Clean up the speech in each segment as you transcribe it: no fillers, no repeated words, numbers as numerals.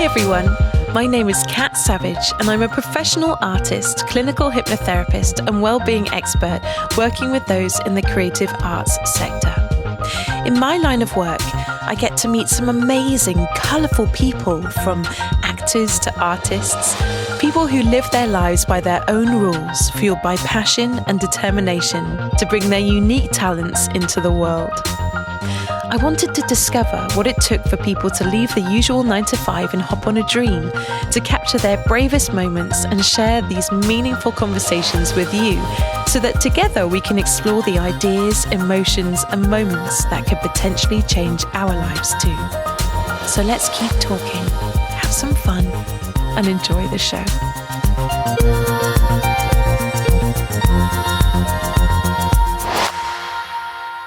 everyone, my name is Kat Savage and I'm a professional artist, clinical hypnotherapist and well-being expert working with those in the creative arts sector. In my line of work, I get to meet some amazing, colourful people, from actors to artists, people who live their lives by their own rules, fueled by passion and determination to bring their unique talents into the world. I wanted to discover what it took for people to leave the usual 9 to 5 and hop on a dream, to capture their bravest moments and share these meaningful conversations with you, so that together we can explore the ideas, emotions and moments that could potentially change our lives too. So let's keep talking, have some fun and enjoy the show.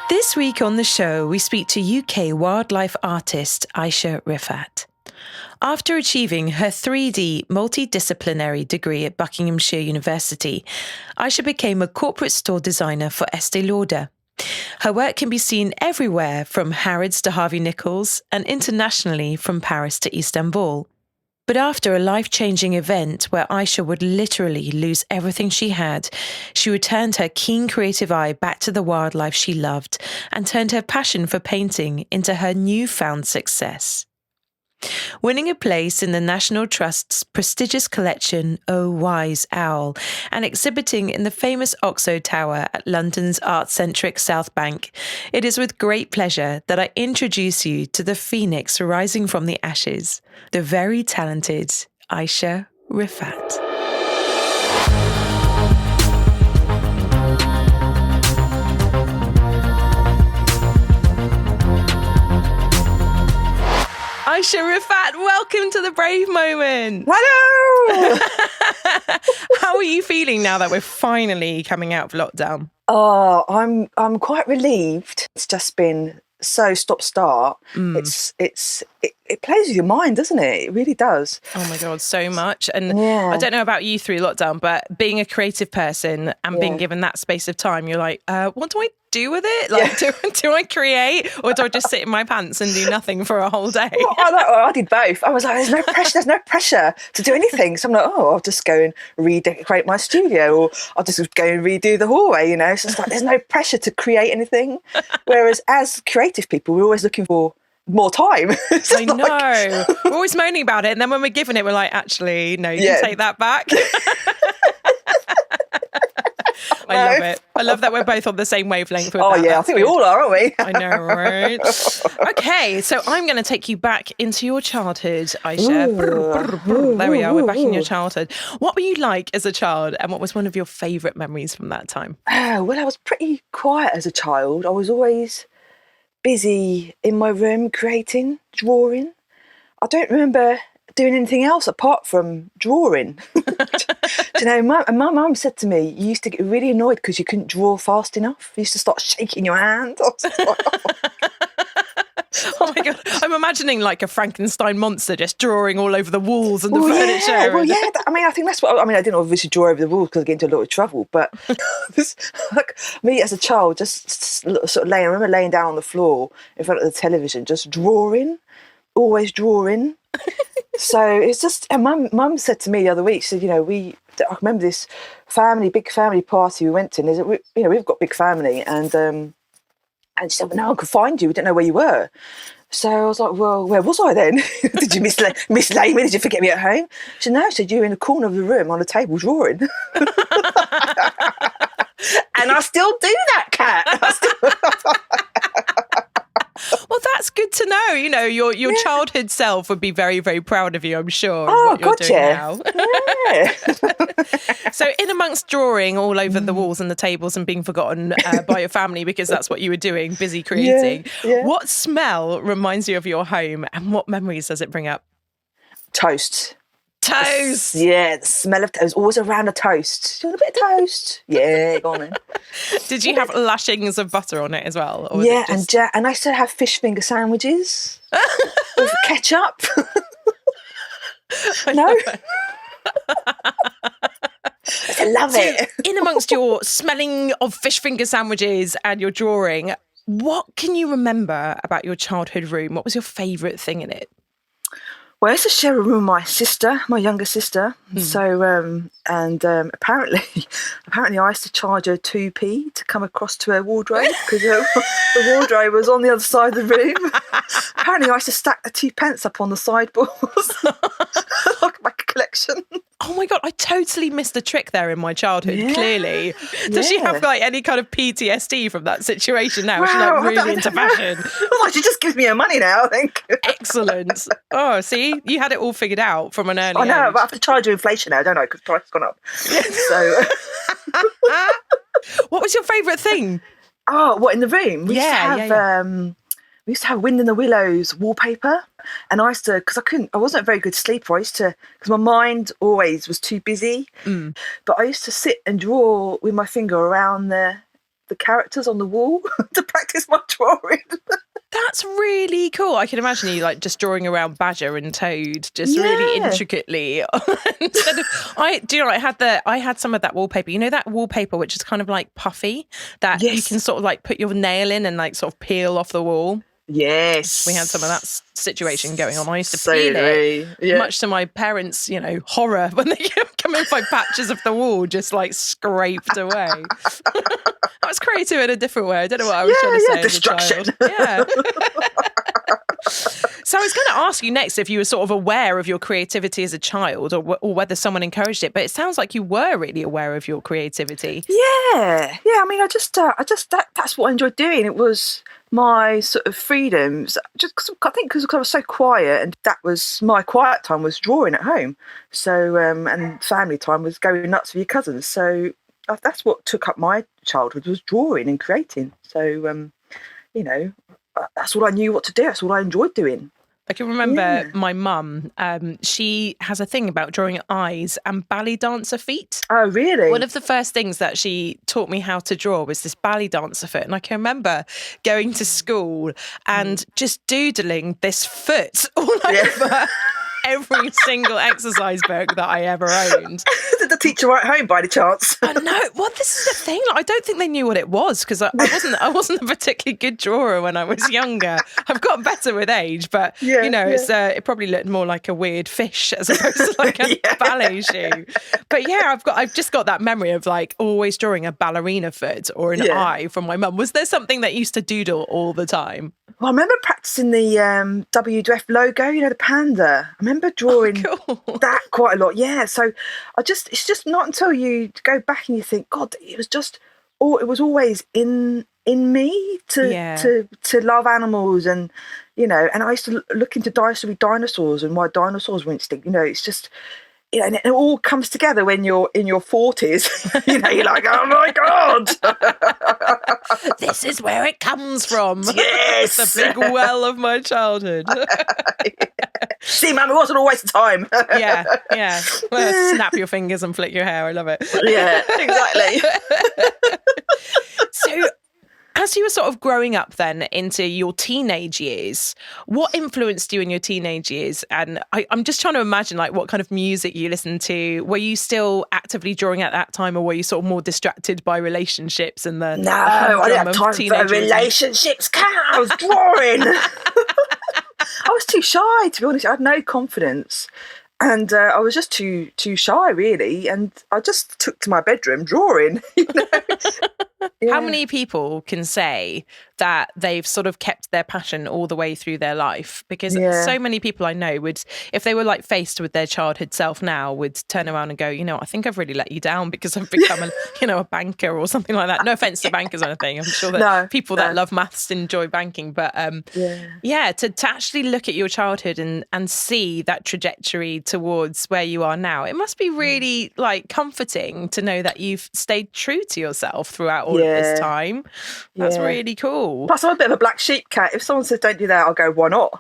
This week on the show, we speak to UK wildlife artist Ayse Rifat. After achieving her 3D multidisciplinary degree at Buckinghamshire University, Ayse became a corporate store designer for Estée Lauder. Her work can be seen everywhere, from Harrods to Harvey Nichols and internationally from Paris to Istanbul. But after a life-changing event where Ayse would literally lose everything she had, she returned her keen creative eye back to the wildlife she loved and turned her passion for painting into her newfound success. Winning a place in the National Trust's prestigious collection, Oh Wise Owl, and exhibiting in the famous Oxo Tower at London's art-centric South Bank, it is with great pleasure that I introduce you to the phoenix rising from the ashes, the very talented Ayse Rifat. Ayse Rifat, welcome to the Brave Moment. Hello! How are you feeling now that we're finally coming out of lockdown? Oh, I'm quite relieved. It's just been so stop-start. It plays with your mind, doesn't it? It really does. Oh my God, so much. And yeah. I don't know about you through lockdown, but being a creative person and being given that space of time, you're like, what do I do with it? Like, do I create, or do I just sit in my pants and do nothing for a whole day? Well, I did both. I was like, there's no pressure to do anything. So I'm like, I'll just go and redecorate my studio, or I'll just go and redo the hallway, you know? So it's like, there's no pressure to create anything. Whereas as creative people, we're always looking for more time. I know. We're always moaning about it. And then when we're given it, we're like, actually, no, you can take that back. I love it. I love that we're both on the same wavelength with that. Yeah, I think we all are, aren't we? I know, right? Okay, so I'm going to take you back into your childhood, Ayse. There we are, we're back in your childhood. What were you like as a child, and what was one of your favourite memories from that time? Well, I was pretty quiet as a child. I was always busy in my room creating, drawing. I don't remember doing anything else apart from drawing. You know, my mum said to me, you used to get really annoyed because you couldn't draw fast enough. You used to start shaking your hand. I was like, oh my God, I'm imagining like a Frankenstein monster just drawing all over the walls and the furniture. Yeah. Well, yeah, I think that's what, I didn't obviously draw over the walls because I get into a lot of trouble, but like me as a child, just sort of I remember laying down on the floor in front of the television, just drawing, always drawing. So it's just, and mum said to me the other week, she said, I remember this big family party we went to, and we've got a big family, and she said, well, no one could find you, we didn't know where you were. So I was like, well, where was I then? Did you mislay me? Did you forget me at home? She said, no, she said, you were in the corner of the room on a table drawing. And I still do that, Kat. Well, that's good to know. You know, your childhood self would be very, very proud of you, I'm sure, of what you're doing now. Yeah. So in amongst drawing all over the walls and the tables and being forgotten by your family because that's what you were doing, busy creating, what smell reminds you of your home and what memories does it bring up? Toast. Toast. Yeah, the smell of toast. Always around a toast. Do you want a bit of toast? Yeah, go on then. Did you have lashings of butter on it as well? Or yeah, and I used to have fish finger sandwiches with ketchup. No? I love it. In amongst your smelling of fish finger sandwiches and your drawing, what can you remember about your childhood room? What was your favourite thing in it? Well, I used to share a room with my sister, my younger sister. So, apparently I used to charge her 2p to come across to her wardrobe because the wardrobe was on the other side of the room. Apparently, I used to stack the 2p up on the sideboards, like my collection. Oh my God, I totally missed a trick there in my childhood, clearly. Does she have like any kind of PTSD from that situation now? Is she like really into fashion? Well, she just gives me her money now, I think. Excellent. Oh, see, you had it all figured out from an early age. I know, but I have to charge you inflation now, don't I? Because the price has gone up. So, what was your favourite thing? Oh, what, in the room? We used to have Wind in the Willows wallpaper, and I used to, because I wasn't a very good sleeper. Because my mind always was too busy. But I used to sit and draw with my finger around the characters on the wall to practice my drawing. That's really cool. I can imagine you like just drawing around Badger and Toad, just really intricately. I had some of that wallpaper. You know that wallpaper which is kind of like puffy that you can sort of like put your nail in and like sort of peel off the wall. Yes. We had some of that situation going on. I used to peel it, much to my parents', horror when they come in by patches of the wall just like scraped away. I was creative in a different way. I don't know what I was trying to say destruction. as a child. Yeah. So I was going to ask you next if you were sort of aware of your creativity as a child or whether someone encouraged it. But it sounds like you were really aware of your creativity. Yeah. I mean, that's what I enjoyed doing. It was my sort of freedoms, just cause, I think because I was so quiet, and that was my quiet time was drawing at home. So and family time was going nuts with your cousins. So that's what took up my childhood, was drawing and creating. So that's all I knew what to do. That's all I enjoyed doing. I can remember my mum, she has a thing about drawing eyes and ballet dancer feet. Oh, really? One of the first things that she taught me how to draw was this ballet dancer foot. And I can remember going to school and just doodling this foot all over every single exercise book that I ever owned. Did the teacher write home by any chance? No, well, this is the thing. Like, I don't think they knew what it was because I wasn't a particularly good drawer when I was younger. I've got better with age, but it probably looked more like a weird fish as opposed to like a ballet shoe. But I've just got that memory of like always drawing a ballerina foot or an eye from my mum. Was there something that used to doodle all the time? Well, I remember practicing the WWF logo, the panda. I remember drawing that quite a lot. Yeah, so it's just not until you go back and you think, God, it was always in me to love animals, and and I used to look into dinosaurs and why dinosaurs were extinct. It's just. And it all comes together when you're in your 40s. You're like, oh my God. This is where it comes from. Yes. The big well of my childhood. See, Mum, it wasn't a waste of time. Yeah. Well, snap your fingers and flick your hair. I love it. Yeah, exactly. So, as you were sort of growing up then into your teenage years, what influenced you in your teenage years? And I'm just trying to imagine like what kind of music you listened to. Were you still actively drawing at that time, or were you sort of more distracted by relationships and the No, I didn't have time for relationships. I was drawing. I was too shy, to be honest. I had no confidence. And I was just too shy, really. And I just took to my bedroom drawing. How many people can say that they've sort of kept their passion all the way through their life? Because so many people I know would, if they were like faced with their childhood self now, would turn around and go, I think I've really let you down because I've become a banker or something like that. No offense to bankers or anything. I'm sure that people that love maths enjoy banking. But to actually look at your childhood and see that trajectory towards where you are now, it must be really like comforting to know that you've stayed true to yourself throughout all of this time. That's really cool. Plus, I'm a bit of a black sheep cat. If someone says don't do that, I'll go, why not?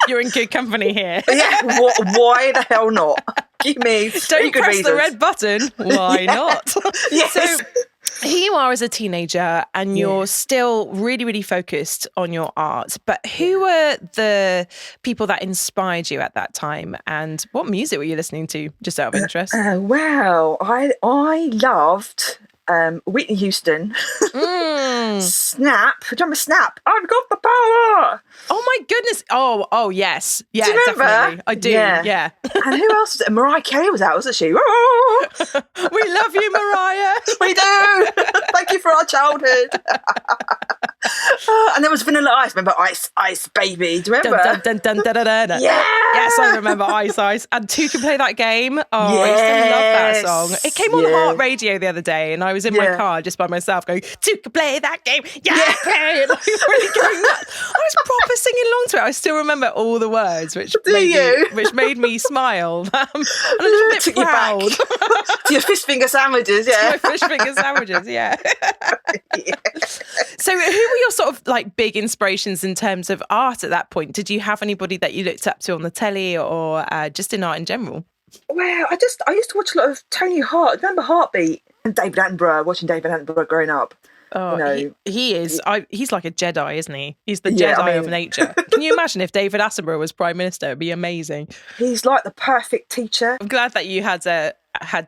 You're in good company here. Why the hell not? Give me don't press reasons. the red button. Why not? Yes. So here you are as a teenager and you're still really, really focused on your art. But who were the people that inspired you at that time? And what music were you listening to, just out of interest? Well, I loved Whitney Houston, Snap. Do you remember Snap? I've got the power. Oh my goodness. Oh yes. Yeah, do you remember? Definitely. I do. Yeah. And who else was it? Mariah Carey was out, wasn't she? We love you, Mariah. We do. Thank you for our childhood. And there was Vanilla Ice. Remember Ice Baby? Do you remember? Dun, dun, dun, dun, dun, dun, dun. Yeah. Yes, I remember Ice. And Two Can Play That Game. Oh, I used to love that song. It came on Heart Radio the other day, and I was in my car just by myself going, Two Can Play That Game. Yeah. Like, really going nuts. I was proper singing along to it. I still remember all the words, which made me smile. And a little bit proud. To your fish finger sandwiches, yeah. To my fish finger sandwiches, yeah. So who were your sort of like big inspirations in terms of art at that point? Did you have anybody that you looked up to on the telly or just in art in general? Well, I used to watch a lot of Tony Hart. Remember Heartbeat? And David Attenborough, watching David Attenborough growing up. Oh, he is. He's like a Jedi, isn't he? He's the Jedi of nature. Can you imagine if David Attenborough was Prime Minister? It'd be amazing. He's like the perfect teacher. I'm glad that you had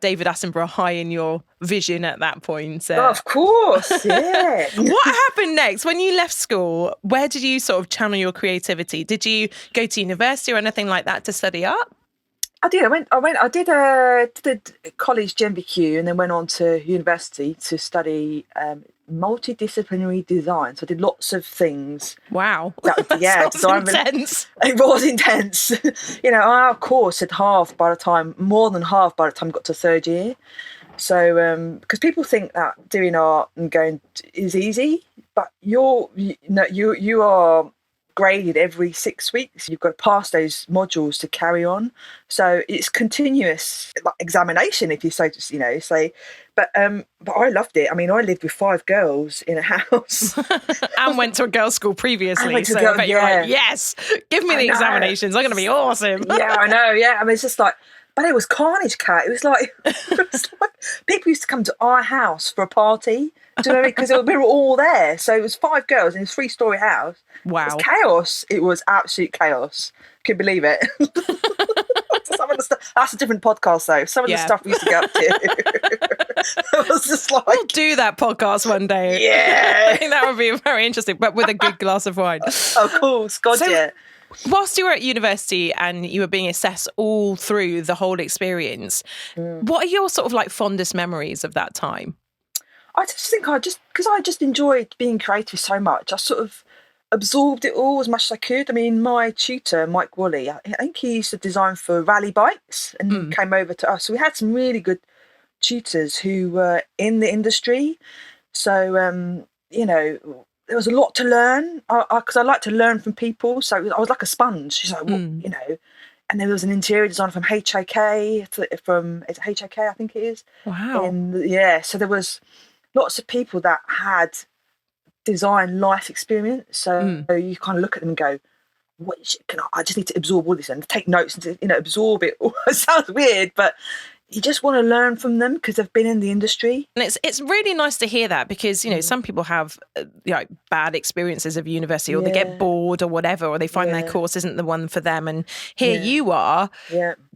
David Attenborough high in your vision at that point. Of course, yeah. What happened next? When you left school, where did you sort of channel your creativity? Did you go to university or anything like that to study art? I did. I did a college GMBQ and then went on to university to study multidisciplinary design. So I did lots of things. Wow. That sounds intense. It was intense. Our course had more than half by the time we got to third year. So, because people think that doing art and going is easy, but you are graded every 6 weeks. You've got to pass those modules to carry on. So it's continuous examination, if you say. But I loved it. I mean, I lived with 5 girls in a house. And went to a girls' school previously. I bet you're like, yes, give me the examinations. I'm going to be awesome. Yeah, I know. Yeah. I mean, it's just like, but it was carnage, Kat. It was like people used to come to our house for a party. Do you know what I mean? Because we were all there. So it was 5 girls in a 3-story house. Wow. It was chaos. It was absolute chaos. Can you believe it? That's a different podcast, though. Some of the stuff we used to get up to. It was just like... We'll do that podcast one day. Yeah. I think that would be very interesting, but with a good glass of wine. Of course. God, yeah. Whilst you were at university and you were being assessed all through the whole experience, what are your sort of like fondest memories of that time? I just think because I just enjoyed being creative so much, I sort of absorbed it all as much as I could. I mean, my tutor, Mike Woolley, I think he used to design for rally bikes and came over to us. So we had some really good tutors who were in the industry. So, there was a lot to learn because I like to learn from people. So I was like a sponge. She's like, and there was an interior designer from HAK, it's HAK, I think it is. Wow. So there was lots of people that had design life experience. So you kind of look at them and go, I just need to absorb all this and take notes and absorb it. It sounds weird, but you just want to learn from them because they've been in the industry. And it's really nice to hear that because, some people have bad experiences of university or they get bored or whatever, or they find their course isn't the one for them. And here you are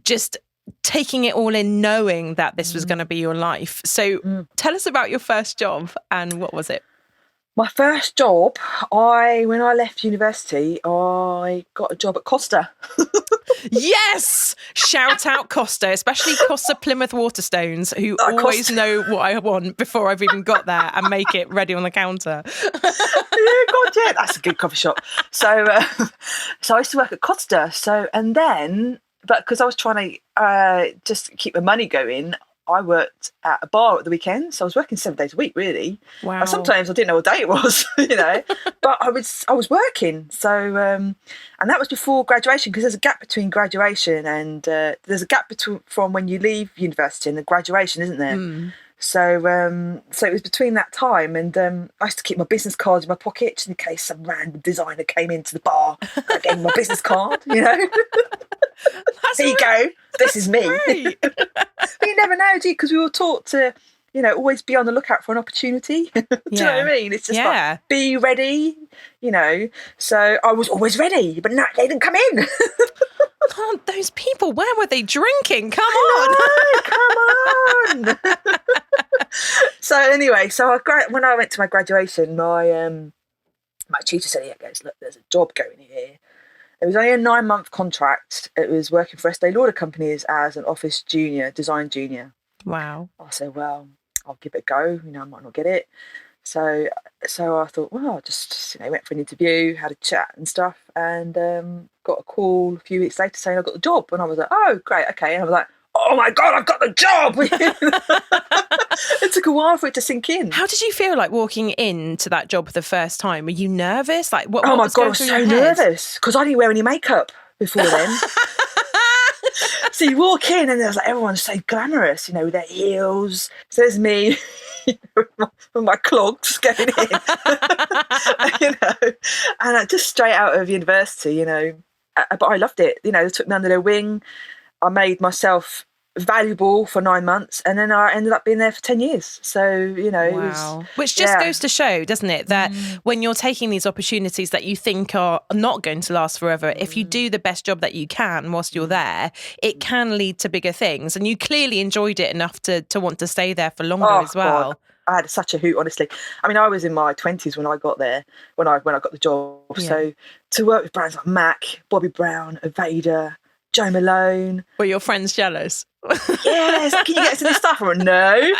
just taking it all in, knowing that this was going to be your life. So tell us about your first job and what was it? My first job, when I left university, I got a job at Costa. Yes! Shout out Costa, especially Costa Plymouth Waterstones, who always know what I want before I've even got there and make it ready on the counter. Yeah, that's a good coffee shop. So I used to work at Costa. But because I was trying to just keep my money going, I worked at a bar at the weekend, so I was working 7 days a week, really. Wow. And sometimes I didn't know what day it was, but I was working. So, and that was before graduation, because there's a gap between graduation and there's a gap from when you leave university and the graduation, isn't there? So it was between that time, and I used to keep my business cards in my pocket just in case some random designer came into the bar. I gave him my business card, Here you go. This is me. But you never know, do you? Because we were taught to, always be on the lookout for an opportunity. Do you know what I mean? It's just like, be ready, So I was always ready, but no, they didn't come in. God, those people, where were they drinking? Come on. Come on. So So anyway, when I went to my graduation, my tutor said, "Yeah, guys, look, there's a job going here." It was only a 9-month contract. It was working for Estée Lauder companies as an office junior, design junior. Wow. I said, "Well, I'll give it a go. I might not get it." So I thought, well, just went for an interview, had a chat and stuff, and got a call a few weeks later saying I got the job, and I was like, "Oh, great, okay." And I was like, "Oh my God, I've got the job!" It took a while for it to sink in. How did you feel like walking into that job for the first time? Were you nervous? Like, what? Oh my was God, I going was through so your head? nervous because I didn't wear any makeup before then. So you walk in and there's everyone's so glamorous, with their heels. So there's me with my clogs going in, and just straight out of university, But I loved it. They took me under their wing. I made myself valuable for 9 months, and then I ended up being there for 10 years. So, it was... Which just goes to show, doesn't it, that when you're taking these opportunities that you think are not going to last forever, if you do the best job that you can whilst you're there, it can lead to bigger things. And you clearly enjoyed it enough to want to stay there for longer as well. God. I had such a hoot, honestly. I mean, I was in my 20s when I got there, when I got the job. Yeah. So to work with brands like MAC, Bobbi Brown, Aveda, Jo Malone. Were your friends jealous? Yes, can you get to this stuff? Or no.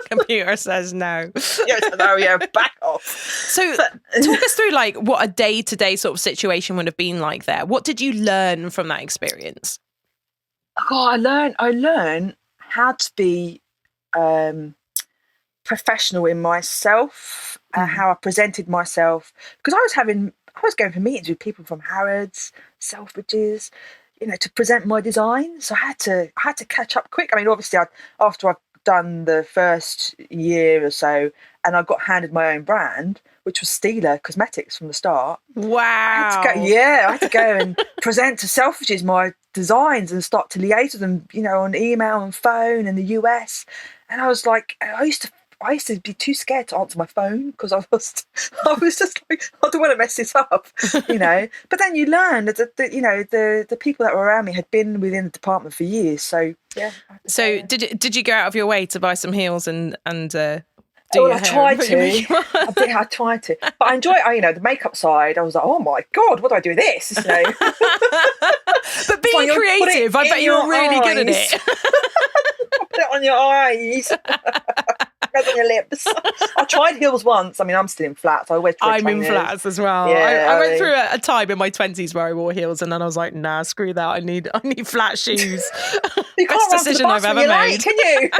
Computer says no. Yeah, back off. So talk us through what a day-to-day sort of situation would have been like there. What did you learn from that experience? Oh, I learned how to be professional in myself, how I presented myself, because I was going for meetings with people from Harrods, Selfridges, to present my design. So I had to catch up quick. I mean, obviously, after I've done the first year or so, and I got handed my own brand, which was Stila Cosmetics from the start. Wow! I had to go and present to Selfridges my designs and start to liaise with them, on email and phone in the US. And I was like, I used to be too scared to answer my phone because I was just like, I don't want to mess this up, But then you learn that the people that were around me had been within the department for years. So yeah. So did you go out of your way to buy some heels and I tried to. I tried to, but I enjoy the makeup side. I was like, oh my God, what do I do with this? But being creative, I bet you're really good at it. Put it on your eyes. On your lips. I tried heels once. I mean, I'm still in flats. I always try I'm in flats as well. Yeah, I went through a time in my 20s where I wore heels, and then I was like, nah, screw that. I need flat shoes. You Best decision I've ever made. Can you?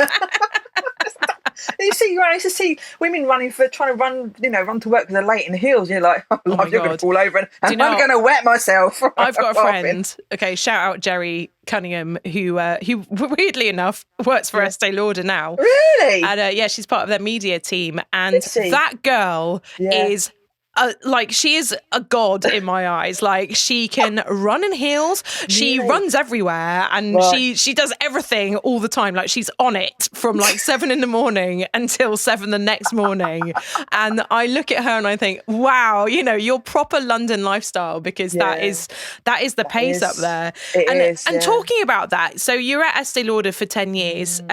You used to see women trying to run to work because they're late in the heels. You're like, oh, you're going to fall over, and I'm going to wet myself. I've got a friend. Okay, shout out Jerry Cunningham, who weirdly enough works for Estée Lauder now. Really? And she's part of their media team, and that girl is. She is a god in my eyes. She can run in heels. She runs everywhere, and she does everything all the time. She's on it from 7 a.m. until 7 the next morning. And I look at her and I think, wow, your proper London lifestyle, because that is the pace up there. And talking about that, so you're at Estée Lauder for 10 years.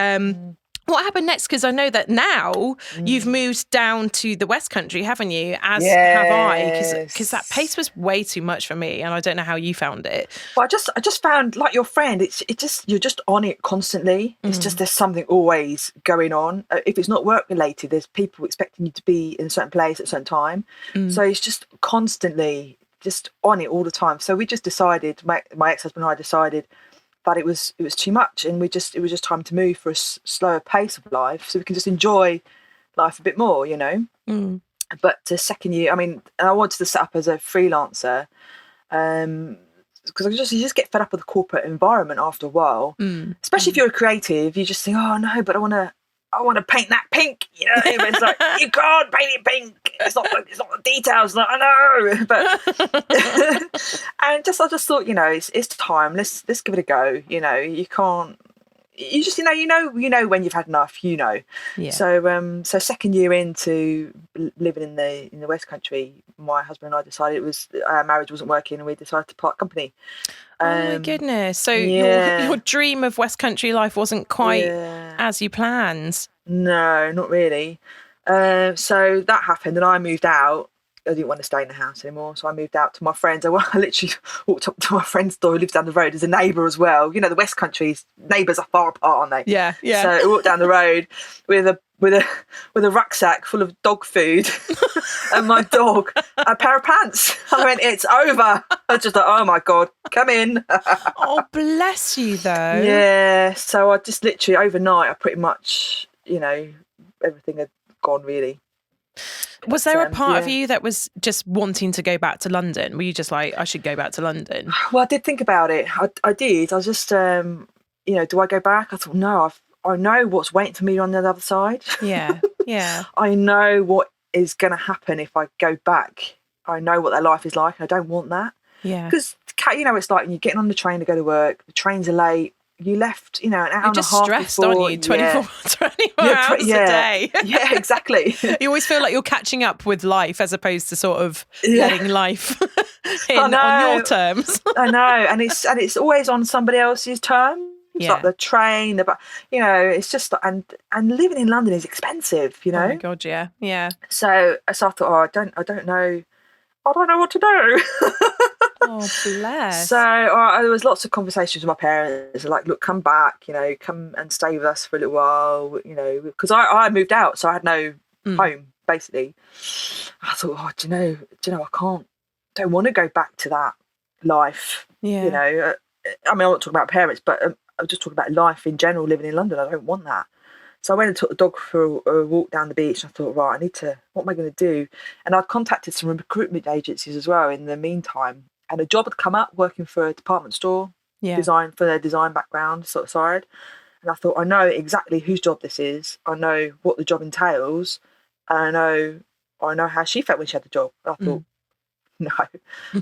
What happened next? Because I know that now you've moved down to the West Country, haven't you? As have I, because that pace was way too much for me, and I don't know how you found it. Well, I just found, like your friend, you're just on it constantly. It's just there's something always going on. If it's not work related, there's people expecting you to be in a certain place at a certain time. So it's just constantly just on it all the time. So we just decided, my ex-husband and I decided that it was too much, and it was just time to move for a slower pace of life, so we can just enjoy life a bit more, But the second year, I mean, I wanted to set up as a freelancer, because you just get fed up with the corporate environment after a while, especially if you're a creative. You just think, oh no, but I want to paint that pink, But it's like, you can't paint it pink. It's not the details. I know, but and I just thought, it's time. Let's give it a go. You can't. you just, you know when you've had enough, Yeah. So second year into living in the West Country, my husband and I decided our marriage wasn't working, and we decided to part company. Oh my goodness! So yeah. your dream of West Country life wasn't quite as you planned. No, not really. So that happened, and I moved out. I didn't want to stay in the house anymore, so I moved out to my friends. I literally walked up to my friend's door, who lives down the road. There's a neighbour as well. You know, the West Country's neighbours are far apart, aren't they? Yeah, yeah. So I walked down the road with a rucksack full of dog food and my dog, a pair of pants. I went, it's over. I was just like, oh my God, come in. Oh, bless you, though. Yeah. So I just literally overnight, I pretty much, everything had gone really. Was there a part of you that was just wanting to go back to London? Were you just like, I should go back to London? Well, I did think about it. I did. I was just, do I go back? I thought, no, I know what's waiting for me on the other side. Yeah, yeah. I know what is going to happen if I go back. I know what their life is like. I don't want that. Yeah. Because, it's like when you're getting on the train to go to work, the trains are late. You left, an hour and a half. You're just stressed, aren't you? 24 hours a day. Yeah, exactly. You always feel like you're catching up with life as opposed to sort of letting life on your terms. I know, and it's always on somebody else's terms. It's like the train, it's just, and living in London is expensive, Oh my God, yeah, yeah. So I thought, I don't know what to do. Oh, bless. So there was lots of conversations with my parents, like, look, come back, come and stay with us for a little while, because I moved out, so I had no home, basically. I thought, do you know, don't want to go back to that life. Yeah. I'm not talking about parents, but I'm just talking about life in general, living in London. I don't want that. So I went and took the dog for a walk down the beach, and I thought, right, what am I going to do? And I'd contacted some recruitment agencies as well in the meantime. And a job had come up working for a department store, for their design background sort of side. And I thought, I know exactly whose job this is. I know what the job entails. And I know how she felt when she had the job. And I thought, no.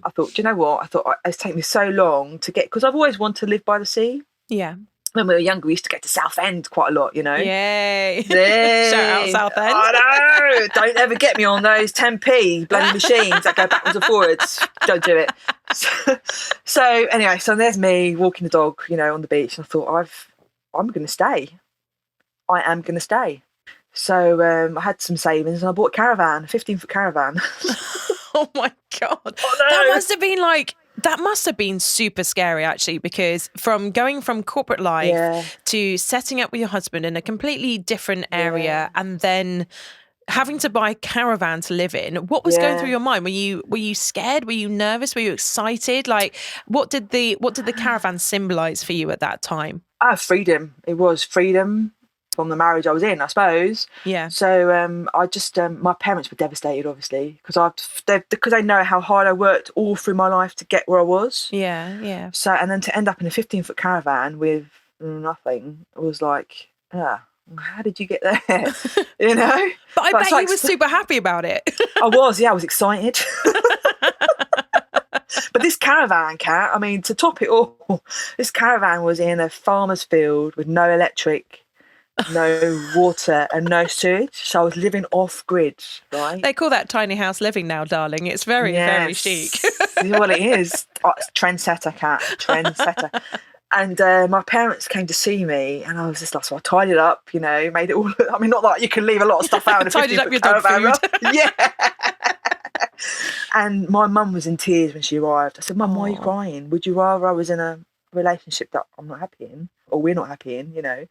I thought, do you know what? I thought, it's taken me so long to get, because I've always wanted to live by the sea. Yeah. When we were younger, we used to go to Southend quite a lot, Yay. Yay. Shout out Southend. I know. Don't ever get me on those 10p bloody machines that go backwards and forwards. Don't do it. So anyway, so there's me walking the dog, on the beach. And I thought, I'm going to stay. I am going to stay. So I had some savings and I bought a caravan, a 15-foot caravan. Oh my God. Oh, no. That must have been super scary, actually, because going from corporate life to setting up with your husband in a completely different area and then having to buy a caravan to live in. What was going through your mind? Were you scared? Were you nervous? Were you excited? Like, what did the caravan symbolize for you at that time? Freedom. It was freedom from the marriage I was in, I suppose. Yeah. So I just my parents were devastated, obviously, because they know how hard I worked all through my life to get where I was. Yeah, yeah. So, and then to end up in a 15-foot caravan with nothing, it was like, how did you get there? But I bet you were super happy about it. I was excited. But this caravan, Kat, I mean, to top it all, this caravan was in a farmer's field with no electric, no water and no sewage. So I was living off grid, right? They call that tiny house living now, darling. It's very, very chic. Well, it is. It's trendsetter, Kat. Trendsetter. And my parents came to see me, and I was just like, so I tidied up, made it all. I mean, not that you can leave a lot of stuff out in a 50-foot caravan. Yeah. And my mum was in tears when she arrived. I said, Mum, why are you crying? Would you rather I was in a relationship that I'm not happy in, or we're not happy in, And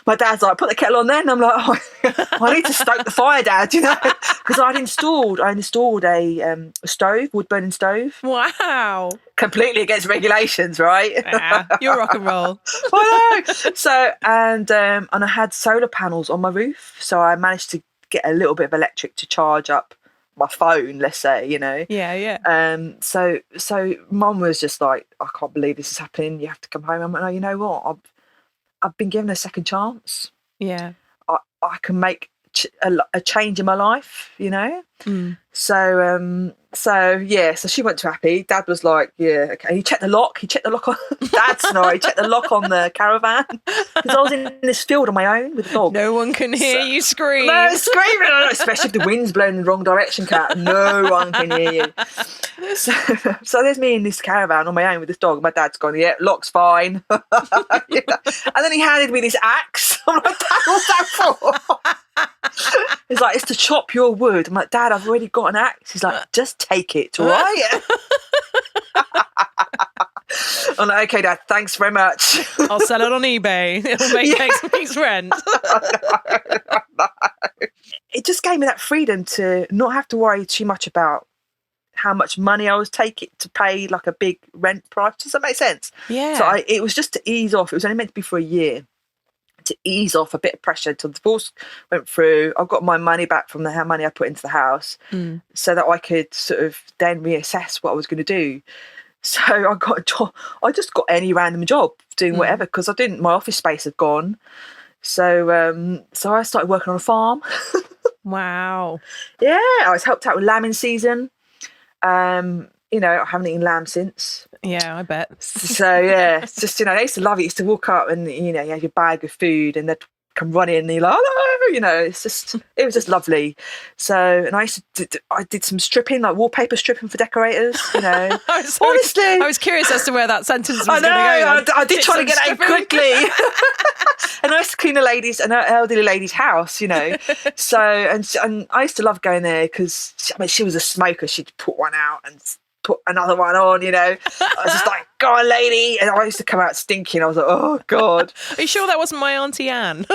my dad's like, put the kettle on then. I'm like, I need to stoke the fire, Dad, because I'd installed a stove, wood burning stove. Wow. Completely against regulations, right? Yeah, you're rock and roll. I know. So, and I had solar panels on my roof. So I managed to get a little bit of electric to charge up my phone, let's say, Yeah, yeah. So Mum was just like, I can't believe this is happening. You have to come home. I'm like, no, you know what? I've been given a second chance. Yeah. I can make a change in my life, So she went to happy. Dad was like, yeah, okay. He checked the lock on Dad's he checked the lock on the caravan, because I was in this field on my own with the dog. No one can hear you scream. No, screaming, especially if the wind's blowing in the wrong direction, Cat. No one can hear you. So there's me in this caravan on my own with this dog. My dad's gone, yeah, lock's fine. And then he handed me this axe. I'm like, Dad, what's that for? He's like, it's to chop your wood. I'm like, Dad, I've already got an axe. He's like, just take it, all right? I'm like, okay, Dad, thanks very much. I'll sell it on eBay. It'll make next week's rent. No. It just gave me that freedom to not have to worry too much about how much money I was taking to pay like a big rent price. Does that make sense? Yeah. So it was just to ease off. It was only meant to be for a year, to ease off a bit of pressure until the divorce went through. I got my money back from the money I put into the house, so that I could sort of then reassess what I was going to do. So I got a job. I just got any random job doing whatever, because my office space had gone. So I started working on a farm. Wow. Yeah, I was helped out with lambing season. I haven't eaten lamb since. Yeah, I bet. So yeah, it's just, I used to love it. I used to walk up and, you have your bag of food and they'd come running and you're like, hello, it was just lovely. So, and I did some stripping, like wallpaper stripping for decorators, Honestly. I was curious as to where that sentence was going to go. I did try to get out quickly. And I used to clean an elderly lady's house, So, and I used to love going there because, she was a smoker. She'd put one out and put another one on, I was just like, go on, lady. And I used to come out stinking. I was like, oh, God. Are you sure that wasn't my Auntie Anne?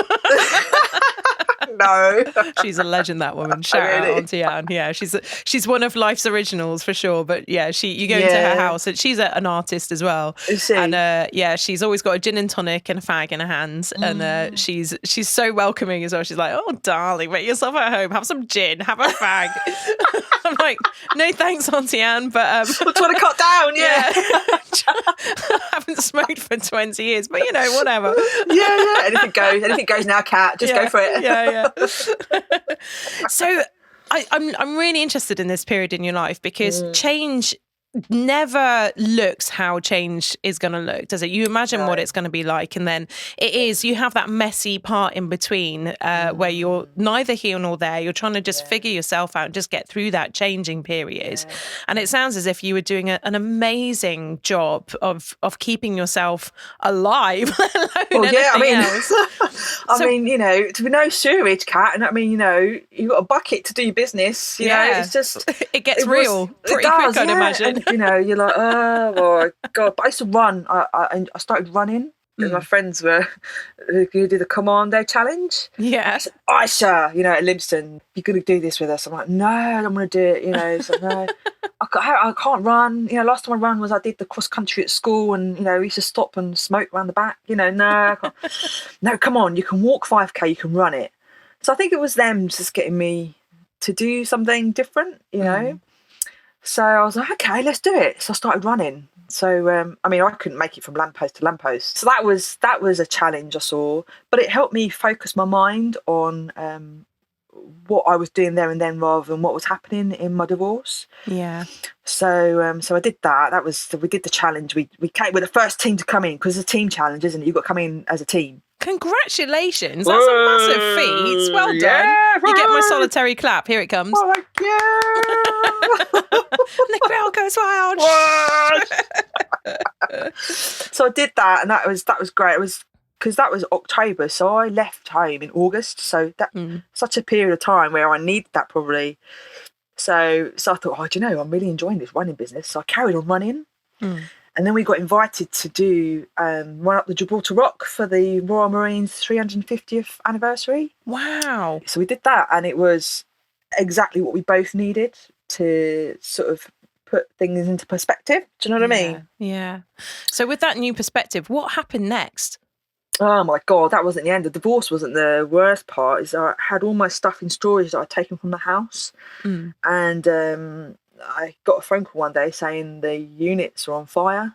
No. She's a legend, that woman. Shout out Auntie Anne. Yeah, she's one of life's originals for sure. But yeah, you go into her house and she's an artist as well. Is she? And she's always got a gin and tonic and a fag in her hands. And she's so welcoming as well. She's like, oh, darling, make yourself at home. Have some gin, have a fag. I'm like, no thanks, Auntie Anne, but I'm trying to cut down, yeah. I haven't smoked for 20 years, but whatever. Yeah. Anything goes now, Cat. Just go for it. Yeah. So I'm really interested in this period in your life, because change never looks how change is going to look, does it? You imagine what it's going to be like, and then you have that messy part in between where you're neither here nor there. You're trying to just figure yourself out and just get through that changing period. And it sounds as if you were doing an amazing job of keeping yourself alive, let alone anything else. To be no sewerage, Cat, and you've got a bucket to do your business. It's just it gets real pretty quick, I'd imagine. You're like, oh my God. But I used to run. I started running. And my friends were going to do the commando challenge. Yeah. So, Ayse, at Livingston, you're going to do this with us. I'm like, no, I don't want to do it. So no, I can't run. Last time I ran was I did the cross country at school, and we used to stop and smoke around the back. No, I can't. No, come on, you can walk 5K, you can run it. So I think it was them just getting me to do something different, So I was like, okay, let's do it. So I started running. So, I couldn't make it from lamppost to lamppost. So that was a challenge I saw, but it helped me focus my mind on what I was doing there and then, rather than what was happening in my divorce. Yeah. So I did that. We did the challenge. We came with the first team to come in, because it's a team challenge, isn't it? You've got to come in as a team. Congratulations. That's a massive feat. Well done. Yeah. You get my solitary clap. Here it comes. Oh, yeah. The crowd goes wild. So I did that, and that was great. It was because that was October, so I left home in August. So that such a period of time where I needed that probably. So I thought, I'm really enjoying this running business. So I carried on running. And then we got invited to do run up the Gibraltar Rock for the Royal Marines 350th anniversary. Wow. So we did that, and it was exactly what we both needed to sort of put things into perspective. Do you know what I mean? Yeah. So with that new perspective, what happened next? Oh my God, that wasn't the end. The divorce wasn't the worst part. Is I had all my stuff in storage that I'd taken from the house. And I got a phone call one day saying the units are on fire.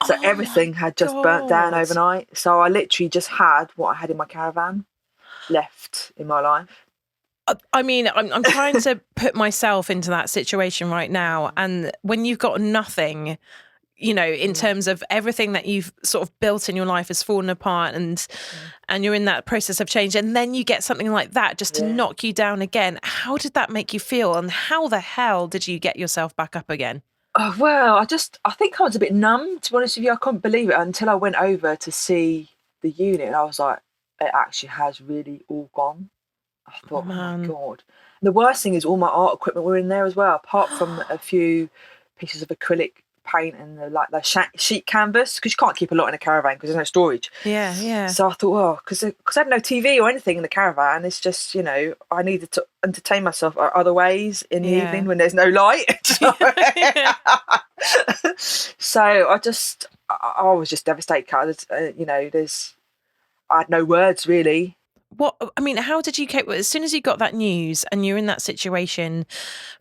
So everything had just burnt down overnight. So I literally just had what I had in my caravan. left in my life. I mean, I'm trying to put myself into that situation right now. And when you've got nothing, you know, in terms of everything that you've sort of built in your life has fallen apart, and you're in that process of change, and then you get something like that just to knock you down again. How did that make you feel? And how the hell did you get yourself back up again? Oh, well, I think I was a bit numb, to be honest with you. I couldn't believe it until I went over to see the unit, and I was like, it actually has really all gone. I thought, oh my God. The worst thing is all my art equipment were in there as well, apart from a few pieces of acrylic paint and the sheet canvas, because you can't keep a lot in a caravan because there's no storage. Yeah. So I thought, oh, because I had no TV or anything in the caravan. It's just, you know, I needed to entertain myself other ways in the evening when there's no light. So I was just devastated. You know, I had no words really. How did you cope with it? As soon as you got that news and you're in that situation,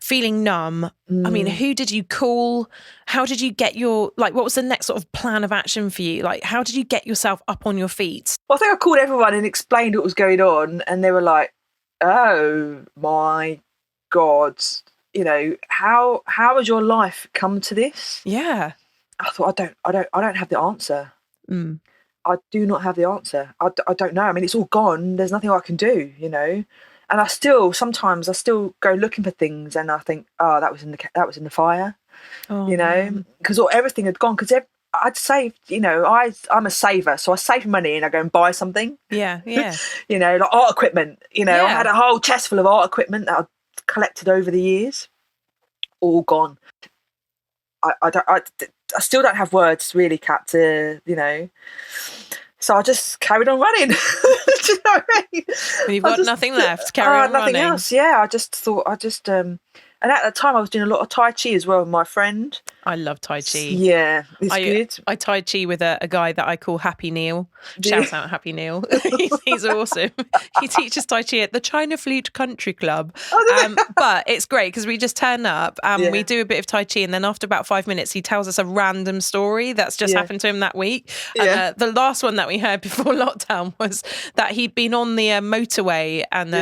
feeling numb, I mean, who did you call? How did you get what was the next sort of plan of action for you? Like, how did you get yourself up on your feet? Well, I think I called everyone and explained what was going on, and they were like, oh my God, you know, how has your life come to this? Yeah. I thought, I don't have the answer. I do not have the answer. I don't know. I mean, it's all gone. There's nothing I can do, you know. And sometimes I still go looking for things, and I think, oh, that was in the fire, you know, because everything had gone. Because I'd saved, you know, I'm a saver, so I save money and I go and buy something. Yeah. You know, like art equipment. You know, I had a whole chest full of art equipment that I'd collected over the years, all gone. I still don't have words really, Kat, to, you know. So I just carried on running. Do you know what I mean? When you've got nothing left, carry on nothing running. else. Yeah, I just thought and at the time I was doing a lot of Tai Chi as well with my friend. I love Tai Chi. Yeah, it's good. I Tai Chi with a guy that I call Happy Neil. Shout out Happy Neil. he's awesome. He teaches Tai Chi at the China Fleet Country Club. But it's great because we just turn up and we do a bit of Tai Chi, and then after about 5 minutes he tells us a random story that's just happened to him that week. And the last one that we heard before lockdown was that he'd been on the motorway and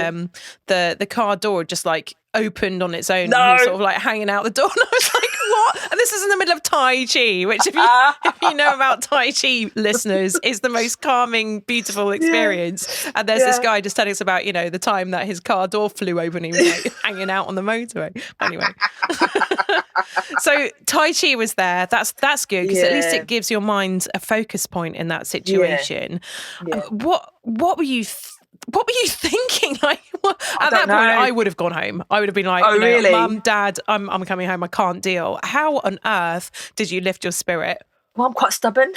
the car door just like opened on its own, and he was sort of like hanging out the door, and I was like, what? And this is in the middle of Tai Chi, which if you know about Tai Chi, listeners, is the most calming, beautiful experience. And there's this guy just telling us about, you know, the time that his car door flew open and he was like hanging out on the motorway. Anyway. So Tai Chi was there. That's good, because at least it gives your mind a focus point in that situation. What were you thinking? Like, at that point, I would have gone home. I would have been like, really? Mum, Dad, I'm coming home. I can't deal. How on earth did you lift your spirit? Well, I'm quite stubborn.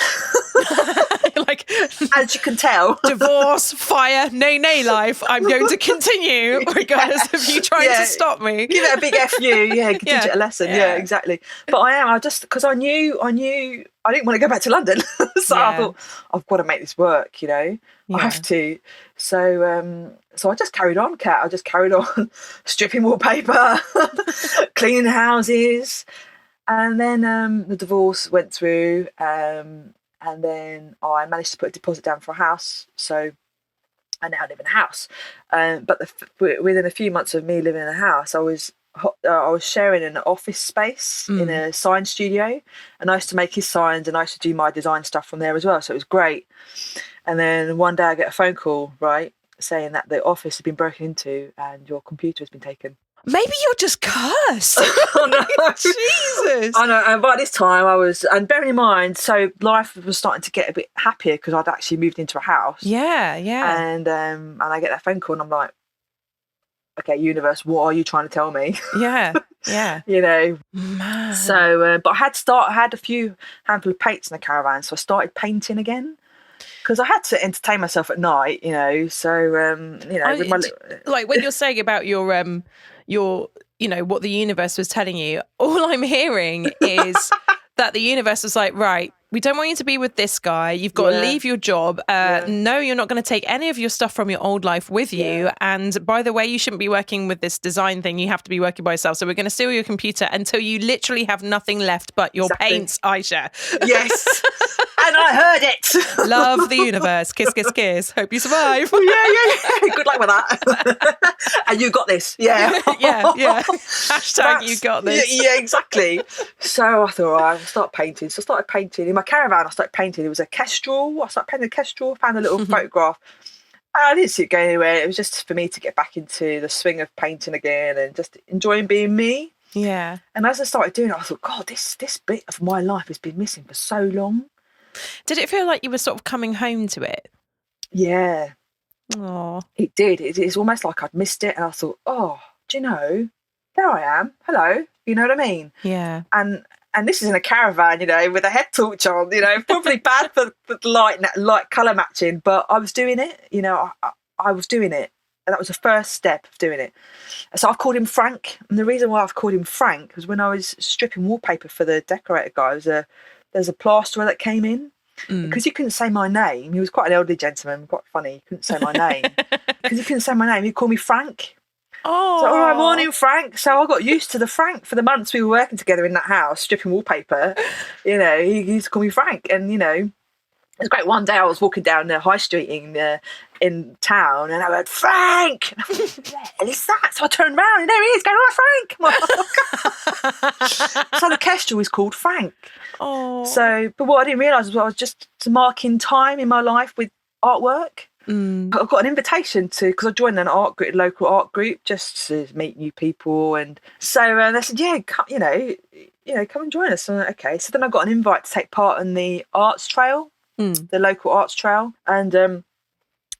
Like, as you can tell. Divorce, fire, nay, life. I'm going to continue regardless of you trying to stop me. Give it a big F you. Teach it a lesson. Yeah, exactly. But I just, because I knew I didn't want to go back to London. So I thought, I've got to make this work, you know. I have to. So I just carried on, Kat. I just carried on stripping wallpaper, cleaning houses. And then the divorce went through, and then I managed to put a deposit down for a house. So I now live in a house. But within a few months of me living in a house, I was sharing an office space in a sign studio, and I used to make his signs, and I used to do my design stuff from there as well. So it was great. And then one day I get a phone call, right, saying that the office had been broken into and your computer has been taken. Maybe you're just cursed. Oh, no. Jesus. I know. And by this time and bearing in mind, so life was starting to get a bit happier because I'd actually moved into a house. Yeah. And I get that phone call and I'm like, okay, universe, what are you trying to tell me? Yeah. You know. Man. So, but I had a handful of paints in the caravan, so I started painting again. Because I had to entertain myself at night, you know. So, you know, with my like when you're saying about your, you know, what the universe was telling you, all I'm hearing is that the universe was like, right, we don't want you to be with this guy. You've got to leave your job. No, you're not going to take any of your stuff from your old life with you. And by the way, you shouldn't be working with this design thing. You have to be working by yourself. So we're going to steal your computer until you literally have nothing left but your paints, Ayse. Yes. And I heard it. Love the universe. Kiss, kiss, kiss. Hope you survive. Yeah. Good luck with that. And you got this. Yeah. yeah. Hashtag you got this. Yeah, exactly. So I thought, I'll start painting. So I started painting. In my caravan, I started painting. It was a kestrel. I started painting a kestrel, found a little photograph. I didn't see it going anywhere. It was just for me to get back into the swing of painting again and just enjoying being me. Yeah. And as I started doing it, I thought, God, this bit of my life has been missing for so long. Did it feel like you were sort of coming home to it? Yeah. Oh, it did. It's almost like I'd missed it. And I thought, oh, do you know, there I am. Hello. You know what I mean? Yeah. And this is in a caravan, with a head torch on, probably bad for the light colour matching, but I was doing it, I was doing it. And that was the first step of doing it. So I've called him Frank. And the reason why I've called him Frank was when I was stripping wallpaper for the decorator guy, there's a plasterer that came in. Because he couldn't say my name. He was quite an elderly gentleman, quite funny. He couldn't say my name. Because he couldn't say my name, he'd call me Frank. Oh. So, all right, morning, Frank. So I got used to the Frank for the months we were working together in that house, stripping wallpaper. He used to call me Frank. And, it was great. One day I was walking down the high street in town and I went, Frank! And I thought, what the hell is that? So I turned around and there he is, going, hi, Frank! So the kestrel is called Frank. Oh. So, but what I didn't realise was I was just marking time in my life with artwork. I got an invitation because I joined an local art group just to meet new people, and so they said, "Yeah, come, come and join us." And I'm like, okay, so then I got an invite to take part in the arts trail, the local arts trail, and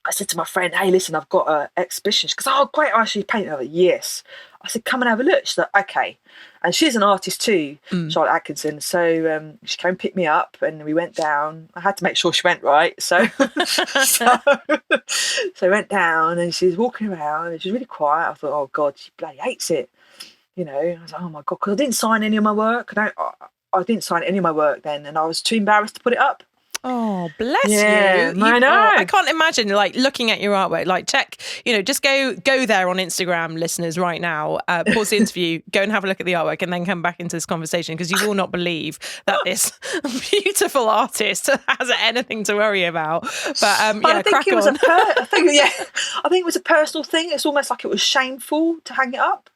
I said to my friend, "Hey, listen, I've got an exhibition." She goes, "Oh, great! I actually paint." I was like, "Yes." I said, "Come and have a look." She's like, "Okay." And she's an artist too, Charlotte Atkinson. So she came and picked me up and we went down. I had to make sure she went right. So I went down and she was walking around and she was really quiet. I thought, oh God, she bloody hates it. I was like, oh my God, because I didn't sign any of my work. I didn't sign any of my work then and I was too embarrassed to put it up. Oh, bless you. I know. I can't imagine looking at your artwork. Check, just go there on Instagram, listeners, right now. Pause the interview, go and have a look at the artwork, and then come back into this conversation because you will not believe that this beautiful artist has anything to worry about. But I think it was I think it was a personal thing. It's almost like it was shameful to hang it up.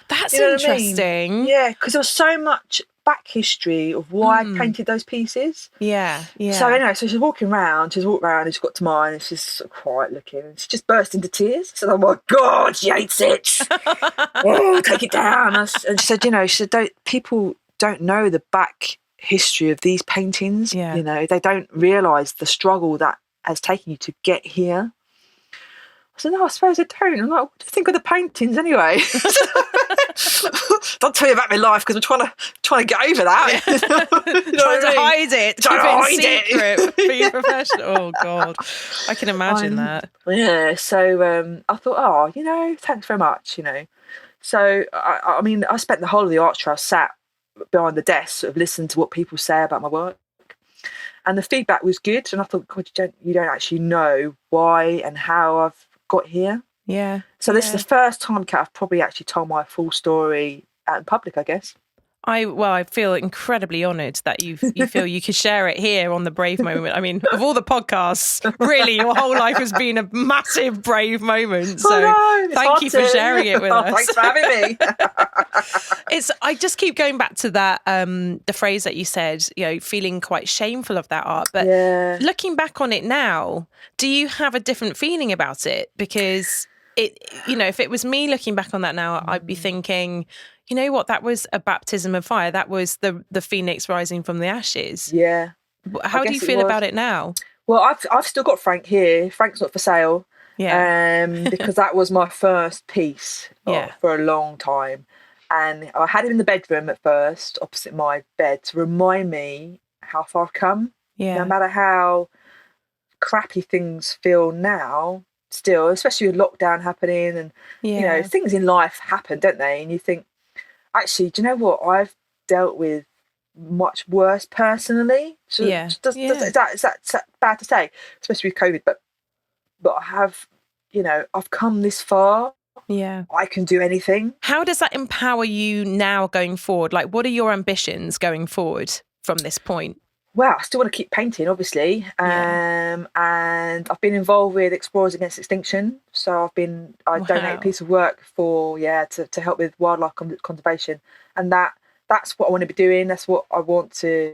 That's interesting. I mean? Yeah, because there was so much back history of why I painted those pieces. Yeah. So anyway, so she's walking around and she got to mine and she's sort of quiet looking and she just burst into tears. I said, oh my God, she hates it. Oh, take it down. And she said, people don't know the back history of these paintings. Yeah. They don't realise the struggle that has taken you to get here. I said, no, I suppose I don't. I'm like, what do you think of the paintings anyway? Don't tell you about my life because I'm trying to get over that. Yeah. Trying to hide it. Trying to hide it. For your profession. Oh, God. I can imagine that. Yeah. So I thought, thanks very much, So, I spent the whole of the arts trail sat behind the desk sort of listening to what people say about my work. And the feedback was good. And I thought, God, you don't actually know why and how I've got here. Yeah. So this is the first time, Kat, I've probably actually told my full story out in public, I guess. I feel incredibly honoured that you feel you could share it here on the Brave Moment. I mean, of all the podcasts, really, your whole life has been a massive brave moment. So thank you for sharing it with us. Thanks for having me. I just keep going back to that, the phrase that you said, feeling quite shameful of that art. But looking back on it now, do you have a different feeling about it? Because if it was me looking back on that now, I'd be thinking, you know what, that was a baptism of fire. That was the phoenix rising from the ashes. Yeah. How do you feel about it now? Well, I've still got Frank here. Frank's not for sale. Yeah. Because that was my first piece for a long time. And I had him in the bedroom at first, opposite my bed, to remind me how far I've come. Yeah. No matter how crappy things feel now, still, especially with lockdown happening and, things in life happen, don't they? And you think, actually, do you know what? I've dealt with much worse personally. So Yeah. is that bad to say, especially with COVID? But I have, I've come this far. Yeah. I can do anything. How does that empower you now going forward? Like, what are your ambitions going forward from this point? Well, I still want to keep painting, obviously. And I've been involved with Explorers Against Extinction. So I donated a piece of work to help with wildlife conservation. And that's what I want to be doing. That's what I want to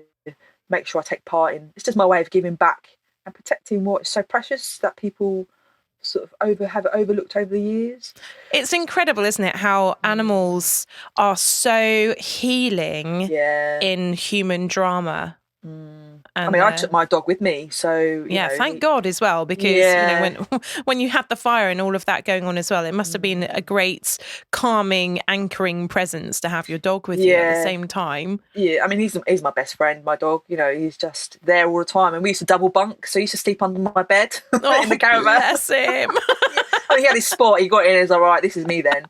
make sure I take part in. It's just my way of giving back and protecting what is so precious that people sort of have overlooked over the years. It's incredible, isn't it, how animals are so healing in human drama. And, I took my dog with me, so thank God as well, because when you had the fire and all of that going on as well, it must have been a great calming, anchoring presence to have your dog with you at the same time. Yeah, I mean, he's my best friend, my dog. He's just there all the time, and we used to double bunk, so he used to sleep under my bed in the caravan. Bless him. He had his spot. He got in and was all right. This is me then.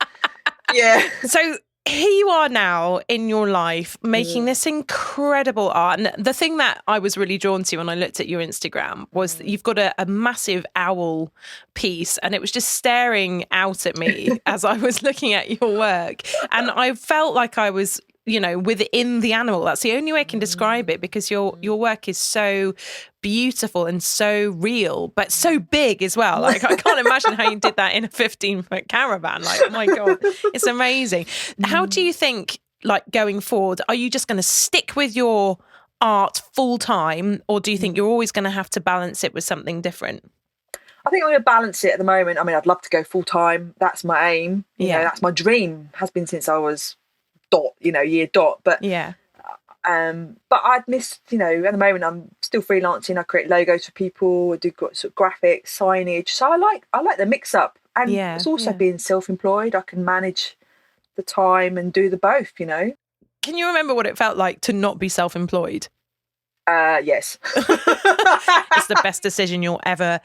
Yeah. So here you are now in your life making this incredible art. And the thing that I was really drawn to when I looked at your Instagram was that you've got a massive owl piece, and it was just staring out at me as I was looking at your work. And I felt like I was, within the animal. That's the only way I can describe it, because your work is so beautiful and so real, but so big as well. Like, I can't imagine how you did that in a 15-foot caravan. Like, oh my God, it's amazing. How do you think, like, going forward, are you just going to stick with your art full time, or do you think you're always going to have to balance it with something different? I think I'm going to balance it at the moment. I mean, I'd love to go full time. That's my aim. That's my dream. Has been since I was year dot. But but I'd miss, at the moment I'm still freelancing. I create logos for people. I do sort of graphics, signage. So I like the mix up, and it's also being self-employed. I can manage the time and do the both. Can you remember what it felt like to not be self-employed? Yes. It's the best decision you'll ever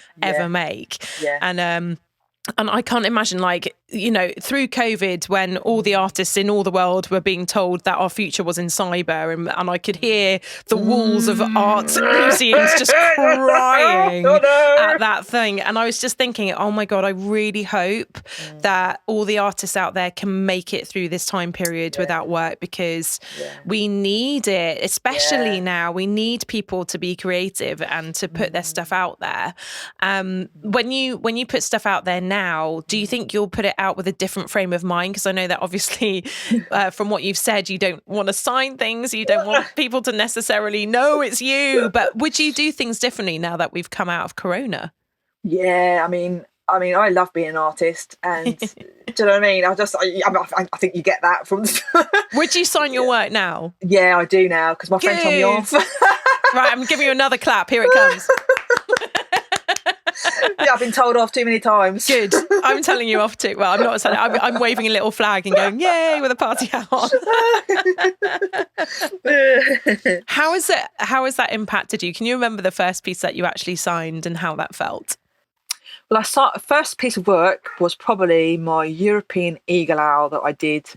make. And I can't imagine, like, through COVID, when all the artists in all the world were being told that our future was in cyber, and I could hear the walls of art museums just crying at that thing. And I was just thinking, oh my God, I really hope that all the artists out there can make it through this time period without work, because we need it, especially now. We need people to be creative and to put their stuff out there. When you put stuff out there now, do you think you'll put it out with a different frame of mind? Because I know that obviously from what you've said, you don't want to sign things, you don't want people to necessarily know it's you, but would you do things differently now that we've come out of Corona? I mean I love being an artist, and do you know what I mean? I think you get that from Would you sign your work now? Yeah, I do now, because my friend told me off. Right, I'm giving you another clap. Here it comes. I've been told off too many times. Good. I'm telling you off too. Well, I'm not saying I'm waving a little flag and going, yay, with a party hat on. How has that impacted you? Can you remember the first piece that you actually signed and how that felt? Well, first piece of work was probably my European eagle owl that I did,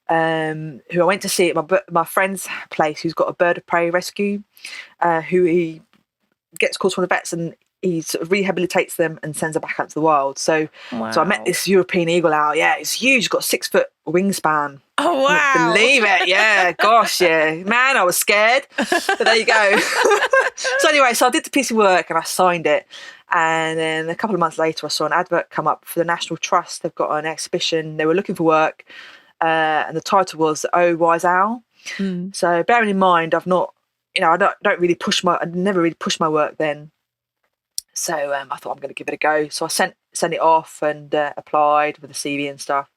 who I went to see at my friend's place, who's got a bird of prey rescue, who he gets calls from the vets, and he sort of rehabilitates them and sends them back out to the wild. So I met this European eagle owl. Yeah, it's huge. Got 6 foot wingspan. Oh, wow. Believe it. Yeah. Gosh, yeah. Man, I was scared. But there you go. So anyway, so I did the piece of work and I signed it. And then a couple of months later, I saw an advert come up for the National Trust. They've got an exhibition. They were looking for work. And the title was Oh, Wise Owl. So bearing in mind, I've not, I never really pushed my work then. So I thought I'm going to give it a go. So I sent it off and applied with a CV and stuff.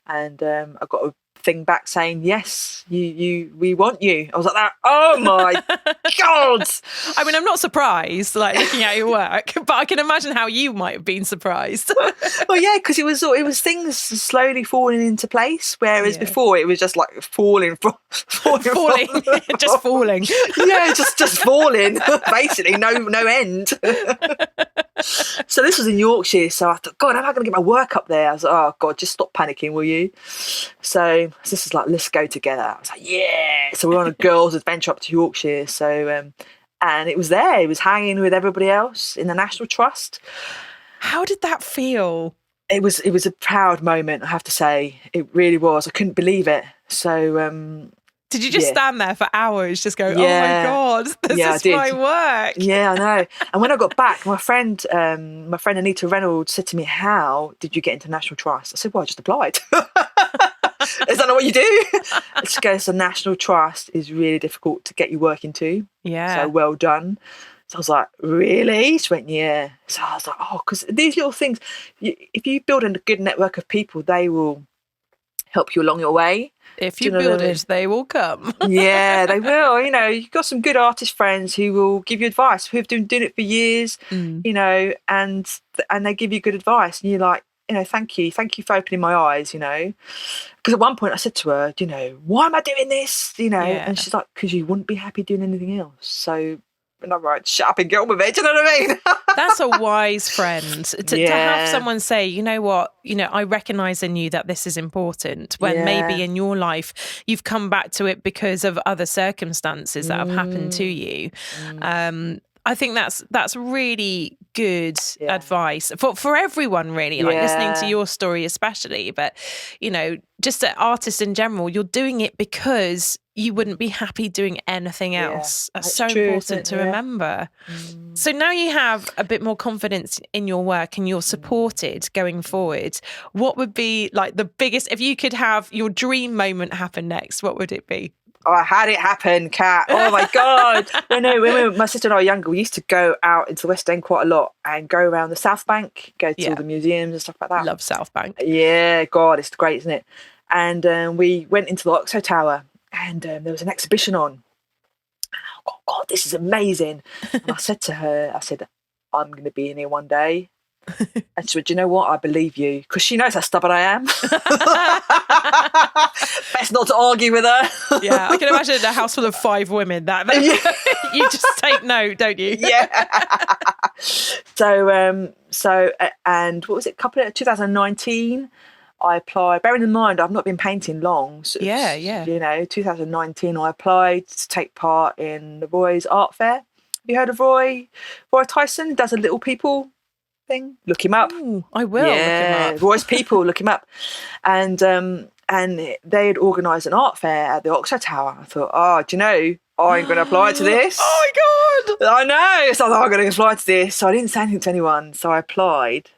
And I got a thing back saying, yes, we want you. I was like that. Oh my God. I mean, I'm not surprised, like, looking at your work, but I can imagine how you might have been surprised. Well, yeah, because it was things slowly falling into place, whereas before it was just like falling. Just falling. Yeah, just falling, basically, no end. So this was in Yorkshire. So I thought, God, how am I going to get my work up there? I was like, oh God, just stop panicking, will you? So this is like, let's go together. I was like, yeah. So we're on a girls' adventure up to Yorkshire. So and it was there. It was hanging with everybody else in the National Trust. How did that feel? It was a proud moment, I have to say. It really was. I couldn't believe it. So did you just stand there for hours, just go, Yeah. oh my God, this Yeah, I is did. my work? Yeah, I know. And when I got back, my friend Anita Reynolds said to me, how did you get into National Trust? I said, well, I just applied. Is that not what you do? She goes, the National Trust is really difficult to get you work into. Yeah. So well done. So I was like, really? She went, yeah. So I was like, oh, because these little things, if you build a good network of people, they will help you along your way. If you build it, they will come. Yeah, they will. You know, you've got some good artist friends who will give you advice, who've been doing it for years, you know, and they give you good advice. And you're like, you know, thank you for opening my eyes, you know. Because at one point I said to her, you know, why am I doing this? You know, and she's like, because you wouldn't be happy doing anything else. So, and I'm right, shut up and get on with it. Do you know what I mean? That's a wise friend to have someone say, you know what, you know, I recognise in you that this is important, when maybe in your life you've come back to it because of other circumstances that have happened to you. I think that's really good advice for everyone, really, like listening to your story especially, but you know, just artists in general, you're doing it because you wouldn't be happy doing anything else. That's so true, important to remember. So now you have a bit more confidence in your work and you're supported going forward. What would be like the biggest, if you could have your dream moment happen next, what would it be? Oh, I had it happen, Kat. Oh my God. When my sister and I were younger, we used to go out into the West End quite a lot and go around the South Bank, go to all the museums and stuff like that. Love South Bank. Yeah, God, it's great, isn't it? And we went into the Oxo Tower and there was an exhibition on. Oh God, this is amazing. And I said to her, I'm going to be in here one day. And she said, do you know what? I believe you. Because she knows how stubborn I am. Best not to argue with her. Yeah, I can imagine a house full of 5 women. You just take note, don't you? Yeah. So, and what was it? 2019, I applied. Bearing in mind, I've not been painting long. So, you know, 2019, I applied to take part in the Roy's art fair. Have you heard of Roy Tyson? He does a Little People thing. Look him up. Ooh, I will look him up. Roy's People, look him up. And they had organised an art fair at the Oxo Tower. I thought, oh, do you know, I'm going to apply to this. Oh my God. I know. So I thought, I'm going to apply to this. So I didn't say anything to anyone. So I applied.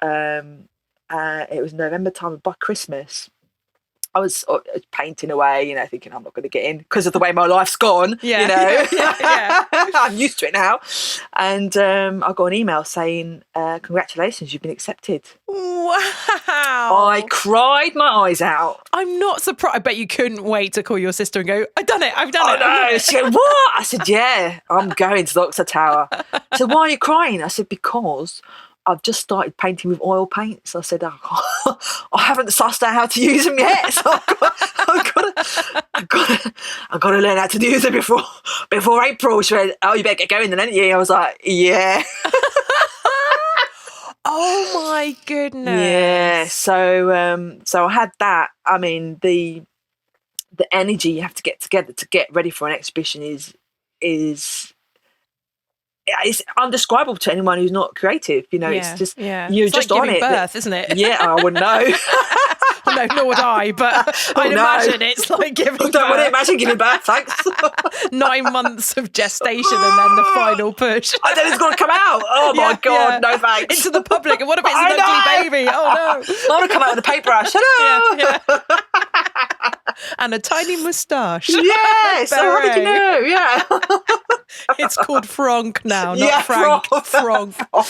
It was November time, by Christmas. I was painting away, you know, thinking I'm not going to get in because of the way my life's gone, you know. Yeah. I'm used to it now. And I got an email saying, congratulations, you've been accepted. Wow. I cried my eyes out. I'm not surprised. I bet you couldn't wait to call your sister and go, I've done it. I know. She said, what? I said, yeah, I'm going to the Oxford Tower. She said, why are you crying? I said, because I've just started painting with oil paints. I said, I haven't sussed out how to use them yet. So I've got to learn how to use them before April. She went, oh, you better get going then, ain't you? I was like, yeah. Oh my goodness. Yeah. So I had that. I mean, the energy you have to get together to get ready for an exhibition is it's undescribable to anyone who's not creative. You know, it's just you're it's just like on giving it. Birth, isn't it? Yeah, I wouldn't know. Well, no, nor would I. But I'd imagine it's like giving birth. I wouldn't imagine giving birth. Thanks. 9 months of gestation and then the final push. I don't think it's going to come out. Oh my God, no thanks. Into the public. And what if it's an ugly baby? Oh no. I want to come out with a paintbrush. Hello. Yeah. And a tiny moustache. Yes. So what did you know? Yeah. It's called Franck now, not Frank. Franck. Wow.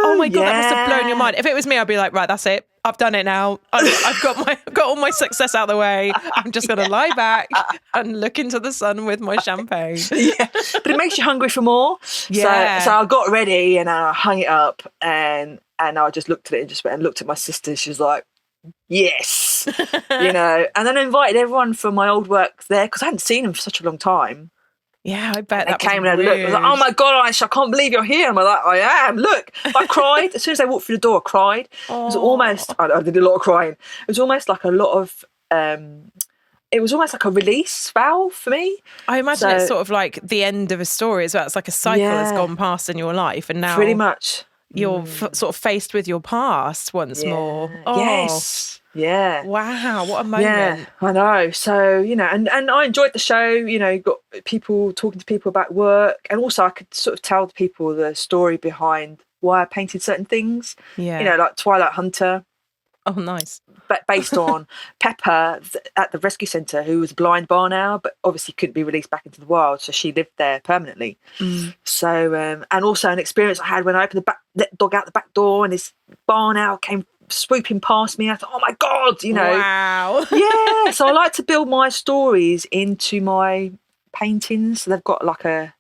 Oh my God, that must have blown your mind. If it was me, I'd be like, right, that's it. I've done it now. I've got all my success out of the way. I'm just going to lie back and look into the sun with my champagne. Yeah, but it makes you hungry for more. Yeah. So I got ready and I hung it up and I just looked at it and just went and looked at my sister. She was like, yes, you know. And then I invited everyone from my old work there because I hadn't seen them for such a long time. Yeah, I bet They that came was and they looked. I was like, oh my God, Ayse, I can't believe you're here. I'm like, I am. Look, I cried. As soon as they walked through the door, I cried. It was almost, I did a lot of crying. It was almost like a lot of, it was almost like a release valve for me. I imagine it's sort of like the end of a story as well. It's like a cycle has gone past in your life, and now pretty much you're sort of faced with your past once more. Oh, yes. Yeah. Wow, what a moment. Yeah, I know. So, you know, and I enjoyed the show, you know, got people talking to people about work, and also I could sort of tell the people the story behind why I painted certain things. Yeah. You know, like Twilight Hunter. Oh, nice. But based on Pepper at the rescue centre, who was a blind barn owl, but obviously couldn't be released back into the wild, so she lived there permanently. So, and also an experience I had when I opened let the dog out the back door, and this barn owl came swooping past me. I thought, oh my God, you know. Wow. Yeah. So I like to build my stories into my paintings. So they've got like a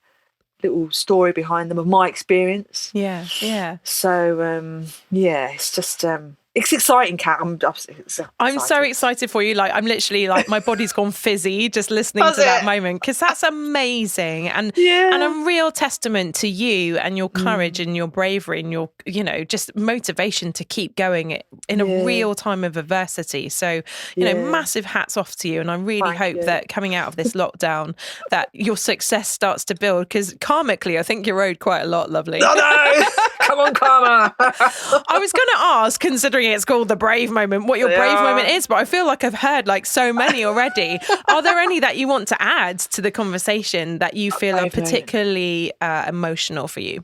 little story behind them of my experience. Yeah. Yeah. So, yeah, it's just, it's exciting, Kat. I'm so excited for you. Like, I'm literally like, my body's gone fizzy just listening to that moment, because that's amazing, and a real testament to you and your courage and your bravery and your, you know, just motivation to keep going in a real time of adversity. So, you know, massive hats off to you, and I really hope that coming out of this lockdown that your success starts to build, because karmically, I think you're owed quite a lot, lovely. Oh no! Come on, karma. I was going to ask, considering it's called the brave moment, what your brave moment is, but I feel like I've heard like so many already. Are there any that you want to add to the conversation that you feel are particularly emotional for you?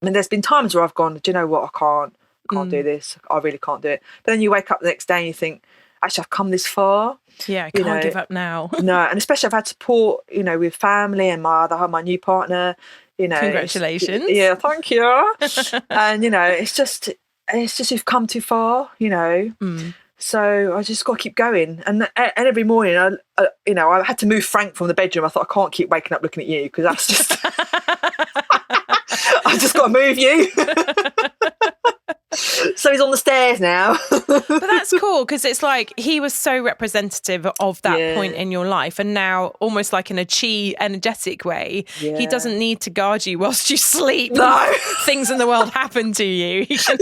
I mean, there's been times where I've gone, do you know what, I can't do this. I really can't do it. But then you wake up the next day and you think, actually, I've come this far. Yeah, I can't give up now. No, and especially I've had support, you know, with family and my new partner. You know, congratulations. Yeah, thank you. And, you know, it's just you've come too far, you know. So I just got to keep going. And every morning, I had to move Frank from the bedroom. I thought, I can't keep waking up looking at you, because that's just... I've just got to move you. So he's on the stairs now. But that's cool, because it's like he was so representative of that point in your life, and now almost like in a chi energetic way, he doesn't need to guard you whilst you sleep. No. Things in the world happen to you. He can,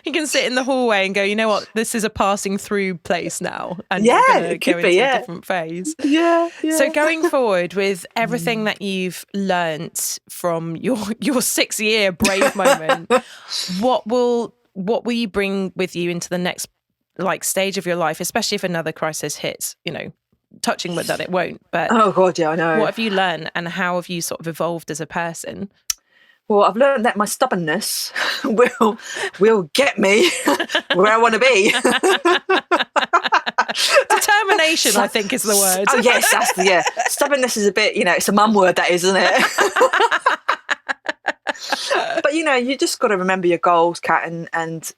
he can sit in the hallway and go, you know what, this is a passing through place now, and you're going to go into a different phase. Yeah. So going forward with everything that you've learnt from your 6-year brave moment, what will you bring with you into the next like stage of your life, especially if another crisis hits, you know, touching wood that it won't, but oh God, yeah, I know. What have you learned, and how have you sort of evolved as a person? Well, I've learned that my stubbornness will get me where I want to be. Determination, I think, is the word. Oh yes, stubbornness is a bit, you know, it's a mum word, that is, isn't it? But, you know, you just got to remember your goals, Kat, and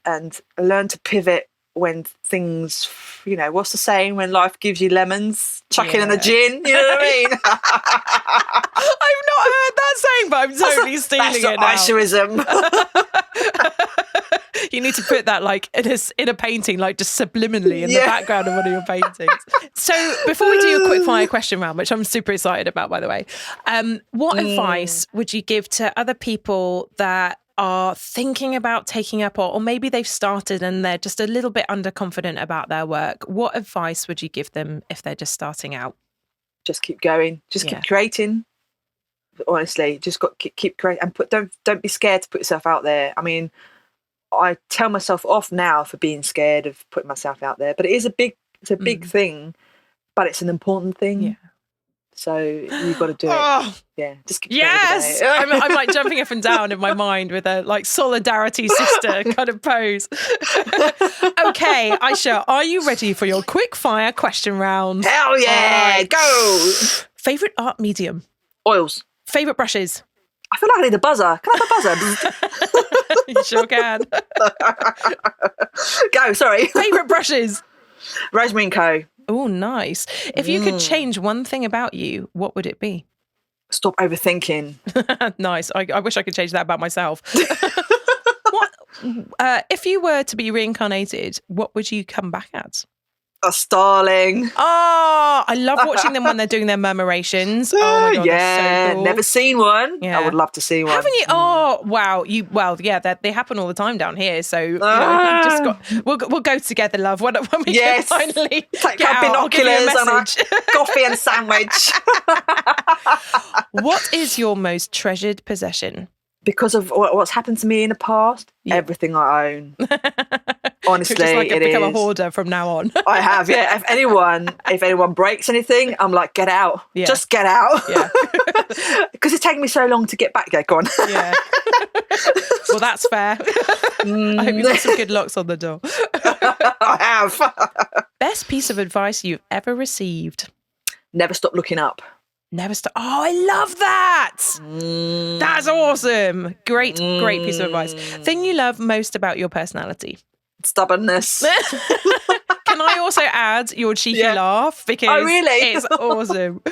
learn to pivot when things, you know, what's the saying, when life gives you lemons, chuck it in a gin, you know what I mean? I've not heard that saying, but I'm totally stealing it now. Ayseism. You need to put that like in a painting, like just subliminally in the background of one of your paintings. So before we do a quick fire question round, which I'm super excited about, by the way, what advice would you give to other people that are thinking about taking up, or maybe they've started and they're just a little bit underconfident about their work? What advice would you give them if they're just starting out? Just keep going. Just keep creating. Honestly, just got keep creating, and don't be scared to put yourself out there. I mean, I tell myself off now for being scared of putting myself out there, but it's a big thing, but it's an important thing. Yeah. So you've got to do it. Yeah, just keep yes. I'm like jumping up and down in my mind with a like solidarity sister kind of pose. Okay, Ayse, are you ready for your quick fire question round? Hell yeah, right. Go. Favorite art medium? Oils. Favorite brushes? I feel like I need a buzzer. Can I have a buzzer? You sure can. Go, sorry. Favorite brushes? Rosemary & Co. Oh, nice. If you could change one thing about you, what would it be? Stop overthinking. Nice. I wish I could change that about myself. What if you were to be reincarnated, what would you come back as? A starling. Oh, I love watching them when they're doing their murmurations. Oh my God, yeah, they're so cool. never seen one. Yeah. I would love to see one. Haven't you? Oh, wow. They happen all the time down here. So you just we'll go together, love. When we can finally take get our out, I'll give you a binoculars and a coffee and sandwich. What is your most treasured possession? Because of what's happened to me in the past, everything I own. Honestly, just like it become is. A hoarder from now on. I have, yeah. If anyone breaks anything, I'm like, get out. Yeah. Just get out. Yeah. Because it's taken me so long to get back there. Go on. Yeah. Well, that's fair. I hope you've got some good locks on the door. I have. Best piece of advice you've ever received? Never stop looking up. Never stop. Oh, I love that. That's awesome. Great piece of advice. Thing you love most about your personality? Stubbornness. Can I also add your cheeky laugh? Because really? It's awesome.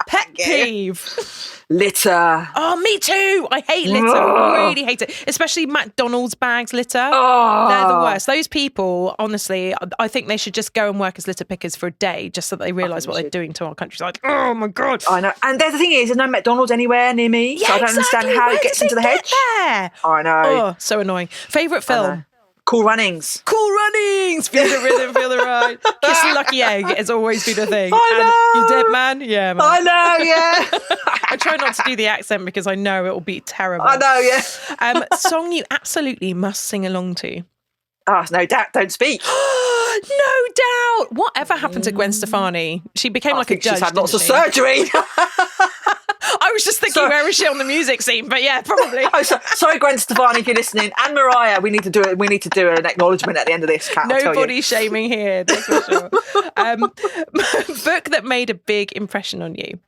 Pet peeve. Litter. Oh, me too. I hate litter. I really hate it. Especially McDonald's bags litter. Oh. They're the worst. Those people, honestly, I think they should just go and work as litter pickers for a day just so that they realise what they're doing to our countryside. Oh my God. I know. And the thing is, there's no McDonald's anywhere near me. Yeah, so I don't understand how it gets into the hedge. There? I know. Oh, so annoying. Favourite film? Cool Runnings. Cool Runnings. Feel the rhythm, feel the ride. Kiss the lucky egg has always been a thing. I know. And you dead man? Yeah, man. I know, yeah. I try not to do the accent because I know it will be terrible. I know, yeah. Song you absolutely must sing along to? Oh, no doubt, Don't Speak. No doubt. Whatever happened to Gwen Stefani? She became like a judge. She's had lots of didn't she? surgery. I was just thinking, where is she on the music scene? But yeah, probably. Sorry, Gwen Stefani, if you're listening, and Mariah. We need to do it. We need to do an acknowledgement at the end of this. Kat, Nobody shaming here. That's for sure. Book that made a big impression on you.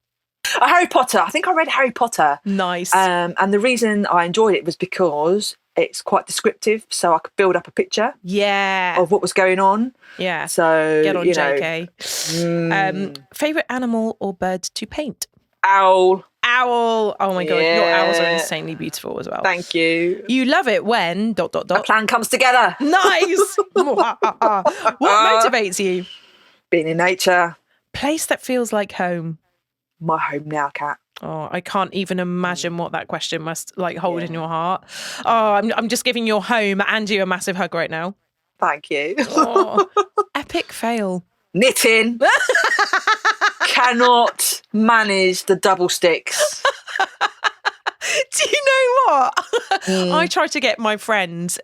Harry Potter. I think I read Harry Potter. Nice. And the reason I enjoyed it was because it's quite descriptive, so I could build up a picture. Yeah. Of what was going on. Yeah. So get on, JK. Favorite animal or bird to paint? Owl. Oh my God, your owls are insanely beautiful as well. Thank you. You love it when ... A plan comes together. Nice. What motivates you? Being in nature. Place that feels like home. My home now, Kat. Oh, I can't even imagine what that question must hold in your heart. Oh, I'm just giving your home and you a massive hug right now. Thank you. Oh, epic fail. Knitting. Cannot manage the double sticks. Do you know what? I tried to get my friend,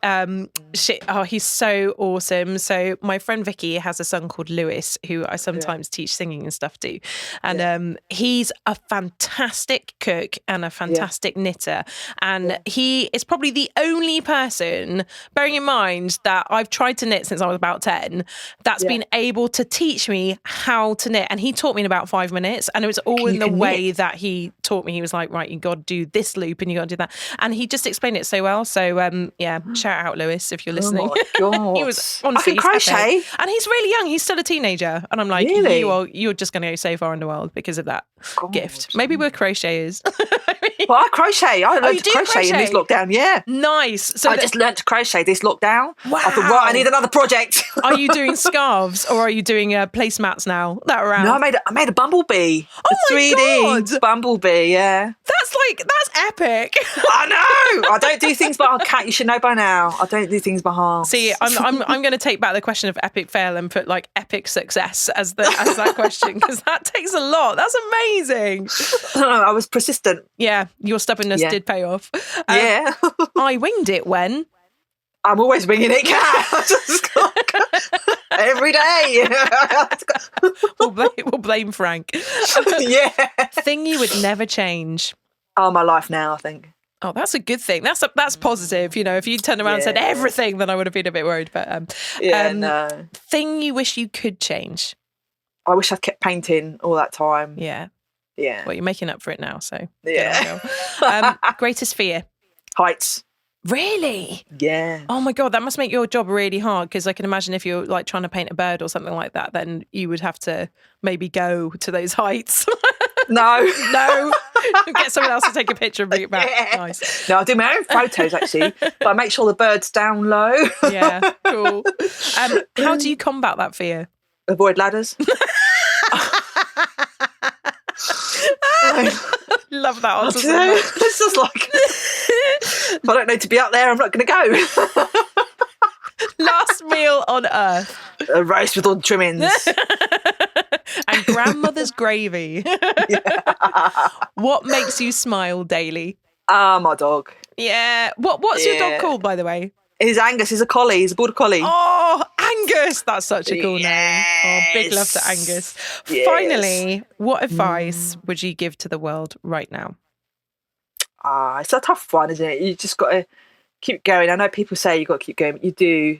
he's so awesome. So my friend Vicky has a son called Lewis, who I sometimes teach singing and stuff to. And he's a fantastic cook and a fantastic knitter. And he is probably the only person, bearing in mind that I've tried to knit since I was about 10, that's been able to teach me how to knit. And he taught me in about 5 minutes. And it was all in the way that he taught me. He was like, right, you got to do this loop and you got to do that. And he just explained it so well. So shout out Lewis if you're listening. Oh my God. He was honestly, I can crochet. And he's really young. He's still a teenager. And I'm like, really? You're just going to go so far in the world because of that gift. Maybe we're crocheters. Well, I crochet. I learned to crochet in this lockdown. Yeah. Nice. So I just learned to crochet this lockdown. Wow. I thought, right, I need another project. Are you doing scarves or are you doing placemats now that are around? No, I made a bumblebee. Oh a 3D God. bumblebee, yeah. That's epic. I know. I don't do things by heart, Kat. You should know by now. I don't do things by heart. See, I'm going to take back the question of epic fail and put like epic success as that question because that takes a lot. That's amazing. I was persistent. Yeah, your stubbornness did pay off. Yeah. I winged it when? I'm always winging it, Kat. Every day. We'll blame Frank. Yeah. Thing you would never change? Oh, my life now, I think. Oh, that's a good thing. That's positive. You know, if you turned around and said everything, then I would have been a bit worried. But no. Thing you wish you could change? I wish I'd kept painting all that time. Yeah. Yeah. Well, you're making up for it now, so yeah. Greatest fear? Heights. Really? Yeah. Oh my God, that must make your job really hard because I can imagine if you're like trying to paint a bird or something like that, then you would have to maybe go to those heights. No. No. Get someone else to take a picture and bring it back. Yeah. Nice. No, I do my own photos actually, but I make sure the bird's down low. Yeah, cool. How do you combat that fear? Avoid ladders. Love that answer so much. It's just like, if I don't know to be up there, I'm not going to go. Last meal on earth. A roast with all the trimmings. And grandmother's gravy. Yeah. What makes you smile daily? My dog. Yeah. What's your dog called, by the way? He's Angus. He's a collie. He's a border collie. Oh, Angus. That's such a cool name. Oh, big love to Angus. Yes. Finally, what advice would you give to the world right now? It's a tough one, isn't it? You just got to keep going. I know people say you've got to keep going, but you do,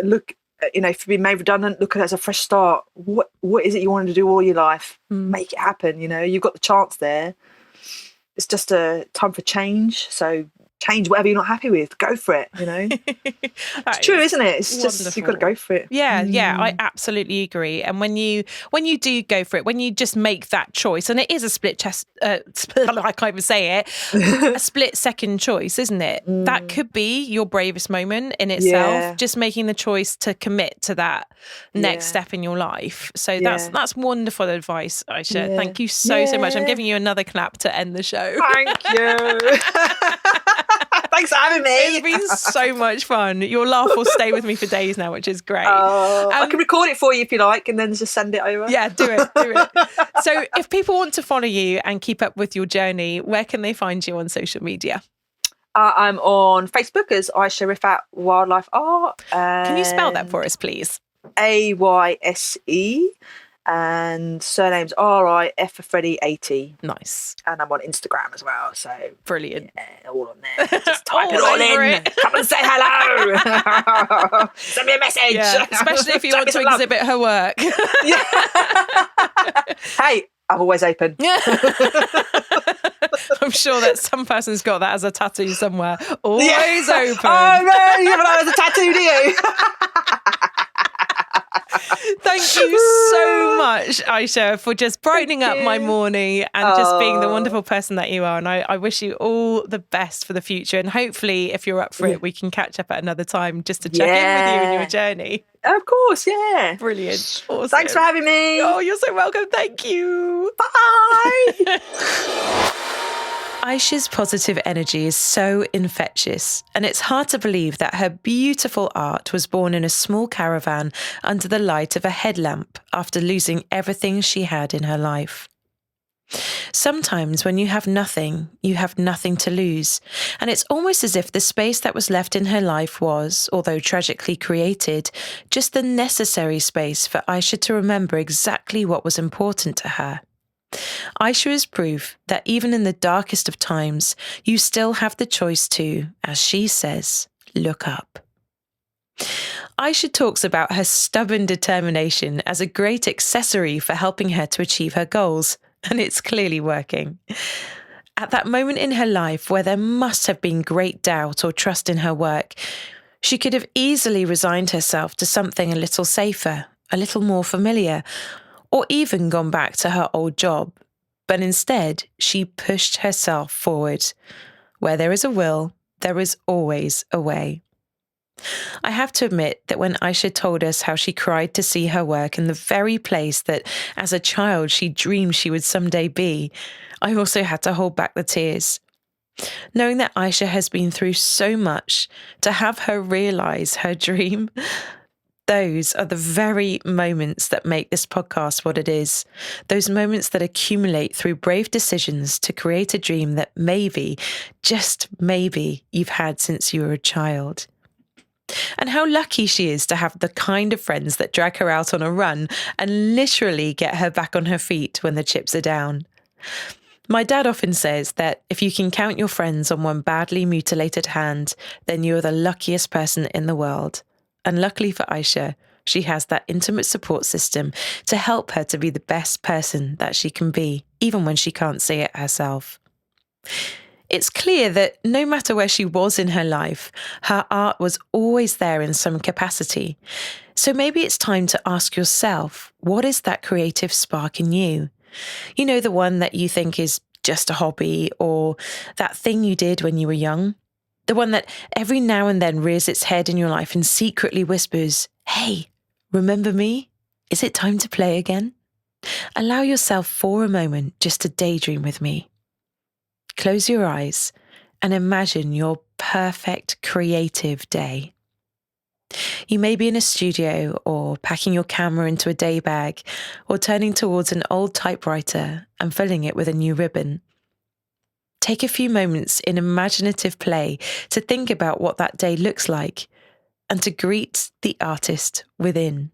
look, if you've been made redundant, look at it as a fresh start. What is it you wanted to do all your life? Make it happen. You've got the chance there. It's just a time for change. So change whatever you're not happy with. Go for it, It's true, isn't it? It's wonderful. Just, you've got to go for it. Yeah, I absolutely agree. And when you do go for it, when you just make that choice, and it is a I can't even say it, a split second choice, isn't it? That could be your bravest moment in itself, just making the choice to commit to that next step in your life. So that's wonderful advice, Ayse. Yeah. Thank you so much. I'm giving you another clap to end the show. Thank you. Thanks for having me. It's been so much fun. Your laugh will stay with me for days now, which is great. I can record it for you if you like, and then just send it over. Yeah, do it. So if people want to follow you and keep up with your journey, where can they find you on social media? I'm on Facebook as Ayse Rifat Wildlife Art. Can you spell that for us, please? AYSE. And surname's RIF for Freddie 80. Nice. And I'm on Instagram as well. So brilliant. Yeah, all on there. Just type it all in. Come and say hello. Send me a message. Yeah, especially if you want to exhibit her work. Yeah. Hey, I'm always open. I'm sure that some person's got that as a tattoo somewhere. Always open. Oh, no, you haven't had it as a tattoo, do you? Thank you so much, Ayse, for just brightening up my morning and just being the wonderful person that you are. And I wish you all the best for the future. And hopefully, if you're up for it, we can catch up at another time just to check in with you and your journey. Of course, yeah. Brilliant. Awesome. Thanks for having me. Oh, you're so welcome. Thank you. Bye. Ayse's positive energy is so infectious, and it's hard to believe that her beautiful art was born in a small caravan under the light of a headlamp after losing everything she had in her life. Sometimes when you have nothing to lose, and it's almost as if the space that was left in her life was, although tragically created, just the necessary space for Ayse to remember exactly what was important to her. Ayse is proof that even in the darkest of times, you still have the choice to, as she says, look up. Ayse talks about her stubborn determination as a great accessory for helping her to achieve her goals, and it's clearly working. At that moment in her life where there must have been great doubt or trust in her work, she could have easily resigned herself to something a little safer, a little more familiar, or even gone back to her old job. But instead, she pushed herself forward. Where there is a will, there is always a way. I have to admit that when Ayse told us how she cried to see her work in the very place that, as a child, she dreamed she would someday be, I also had to hold back the tears. Knowing that Ayse has been through so much, to have her realise her dream, those are the very moments that make this podcast what it is. Those moments that accumulate through brave decisions to create a dream that maybe, just maybe, you've had since you were a child. And how lucky she is to have the kind of friends that drag her out on a run and literally get her back on her feet when the chips are down. My dad often says that if you can count your friends on one badly mutilated hand, then you're the luckiest person in the world. And luckily for Ayse, she has that intimate support system to help her to be the best person that she can be, even when she can't see it herself. It's clear that no matter where she was in her life, her art was always there in some capacity. So maybe it's time to ask yourself, what is that creative spark in you? You know, the one that you think is just a hobby, or that thing you did when you were young. The one that every now and then rears its head in your life and secretly whispers, "Hey, remember me? Is it time to play again?" Allow yourself for a moment just to daydream with me. Close your eyes and imagine your perfect creative day. You may be in a studio, or packing your camera into a day bag, or turning towards an old typewriter and filling it with a new ribbon. Take a few moments in imaginative play to think about what that day looks like and to greet the artist within.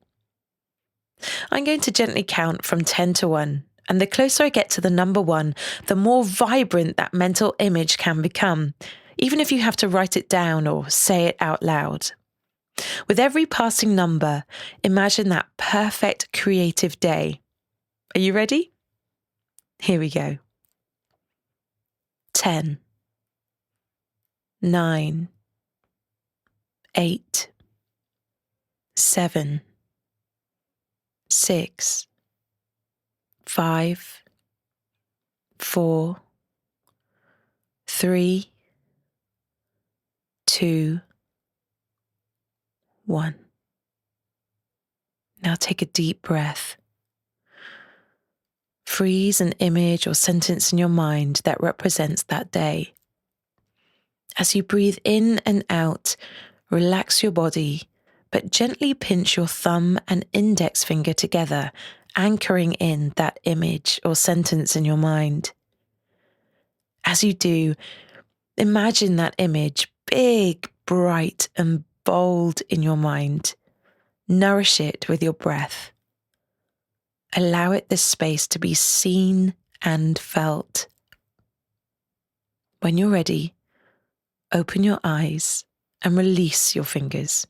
I'm going to gently count from 10 to 1, and the closer I get to the number 1, the more vibrant that mental image can become, even if you have to write it down or say it out loud. With every passing number, imagine that perfect creative day. Are you ready? Here we go. 10, 9, 8, 7, 6, 5, 4, 3, 2, 1. Now take a deep breath. Freeze an image or sentence in your mind that represents that day. As you breathe in and out, relax your body, but gently pinch your thumb and index finger together, anchoring in that image or sentence in your mind. As you do, imagine that image big, bright, and bold in your mind. Nourish it with your breath. Allow it the space to be seen and felt. When you're ready, open your eyes and release your fingers.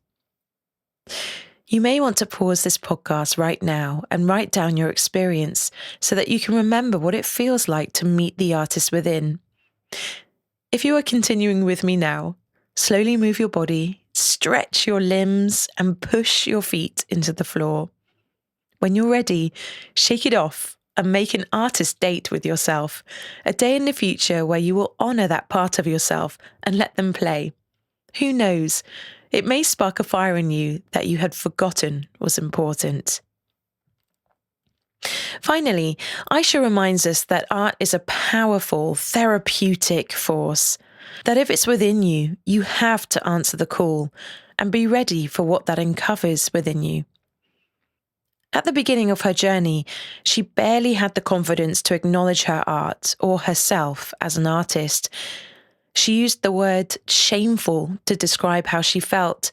You may want to pause this podcast right now and write down your experience so that you can remember what it feels like to meet the artist within. If you are continuing with me now, slowly move your body, stretch your limbs, and push your feet into the floor. When you're ready, shake it off and make an artist date with yourself, a day in the future where you will honour that part of yourself and let them play. Who knows, it may spark a fire in you that you had forgotten was important. Finally, Ayse reminds us that art is a powerful, therapeutic force, that if it's within you, you have to answer the call and be ready for what that uncovers within you. At the beginning of her journey, she barely had the confidence to acknowledge her art or herself as an artist. She used the word shameful to describe how she felt,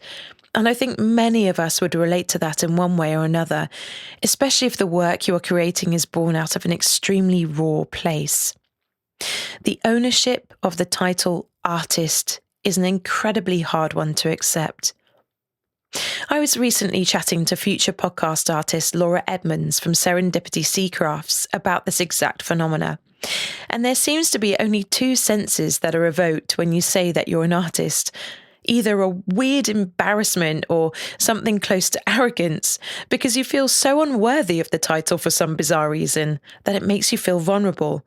and I think many of us would relate to that in one way or another, especially if the work you are creating is born out of an extremely raw place. The ownership of the title artist is an incredibly hard one to accept. I was recently chatting to future podcast artist Laura Edmonds from Serendipity Sea Crafts about this exact phenomena. And there seems to be only two senses that are evoked when you say that you're an artist. Either a weird embarrassment or something close to arrogance, because you feel so unworthy of the title for some bizarre reason that it makes you feel vulnerable.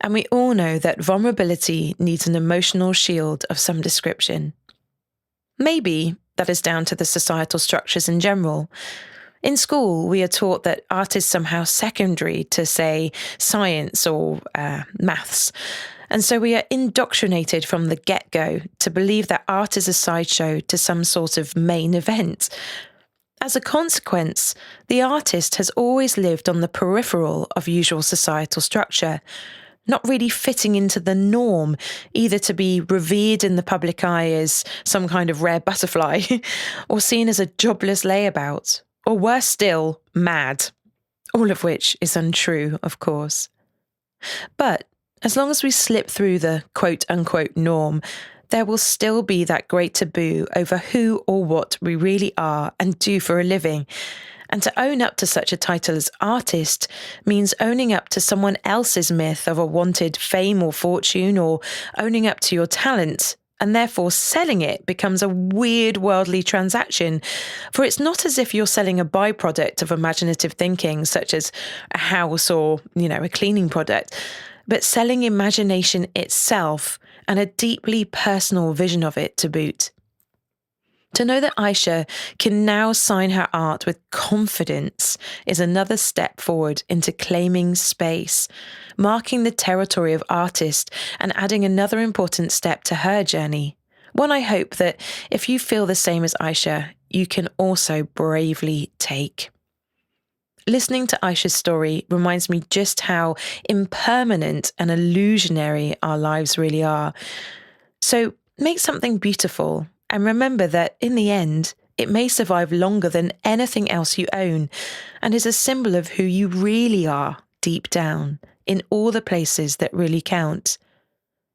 And we all know that vulnerability needs an emotional shield of some description. Maybe that is down to the societal structures in general. In school, we are taught that art is somehow secondary to, say, science or maths. And so we are indoctrinated from the get-go to believe that art is a sideshow to some sort of main event. As a consequence, the artist has always lived on the peripheral of usual societal structure, not really fitting into the norm, either to be revered in the public eye as some kind of rare butterfly, or seen as a jobless layabout, or worse still, mad. All of which is untrue, of course. But as long as we slip through the quote-unquote norm, there will still be that great taboo over who or what we really are and do for a living. And to own up to such a title as artist means owning up to someone else's myth of a wanted fame or fortune, or owning up to your talent and therefore selling it becomes a weird worldly transaction, for it's not as if you're selling a byproduct of imaginative thinking, such as a house or, a cleaning product, but selling imagination itself and a deeply personal vision of it to boot. To know that Ayse can now sign her art with confidence is another step forward into claiming space, marking the territory of artist and adding another important step to her journey. One I hope that if you feel the same as Ayse, you can also bravely take. Listening to Ayse's story reminds me just how impermanent and illusionary our lives really are. So make something beautiful. And remember that in the end, it may survive longer than anything else you own and is a symbol of who you really are deep down in all the places that really count.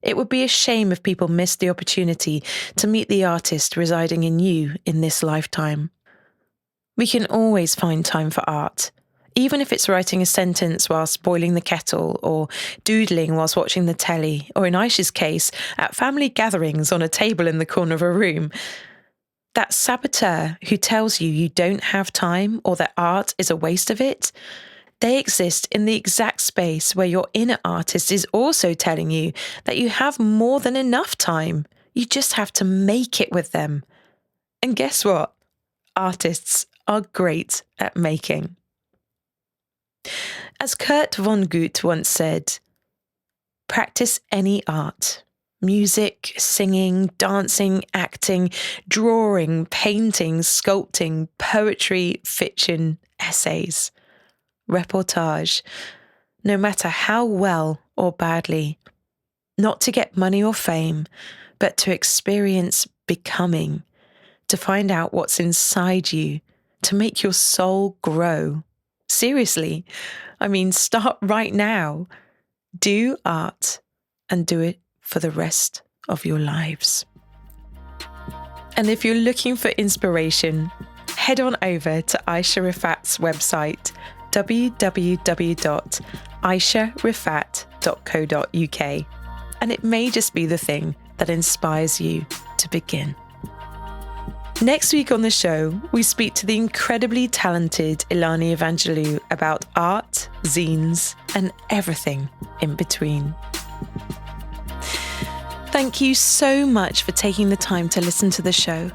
It would be a shame if people missed the opportunity to meet the artist residing in you in this lifetime. We can always find time for art, even if it's writing a sentence whilst boiling the kettle or doodling whilst watching the telly, or in Ayse's case, at family gatherings on a table in the corner of a room. That saboteur who tells you you don't have time or that art is a waste of it, they exist in the exact space where your inner artist is also telling you that you have more than enough time. You just have to make it with them. And guess what? Artists are great at making. As Kurt Vonnegut once said, practice any art, music, singing, dancing, acting, drawing, painting, sculpting, poetry, fiction, essays, reportage, no matter how well or badly, not to get money or fame, but to experience becoming, to find out what's inside you, to make your soul grow. Seriously, start right now. Do art and do it for the rest of your lives. And if you're looking for inspiration, head on over to Ayse Rifat's website, www.ayserifat.co.uk, and it may just be the thing that inspires you to begin. Next week on the show, we speak to the incredibly talented Ilani Evangelou about art, zines, and everything in between. Thank you so much for taking the time to listen to the show.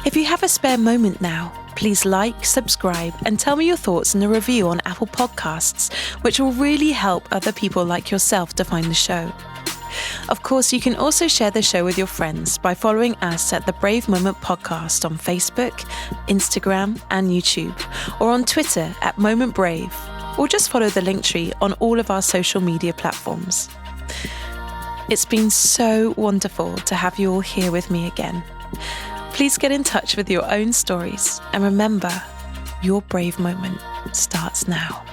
If you have a spare moment now, please like, subscribe, and tell me your thoughts in a review on Apple Podcasts, which will really help other people like yourself to find the show. Of course, you can also share the show with your friends by following us at the Brave Moment Podcast on Facebook, Instagram, and YouTube, or on Twitter at Moment Brave, or just follow the Linktree on all of our social media platforms. It's been so wonderful to have you all here with me again. Please get in touch with your own stories, and remember, your brave moment starts now.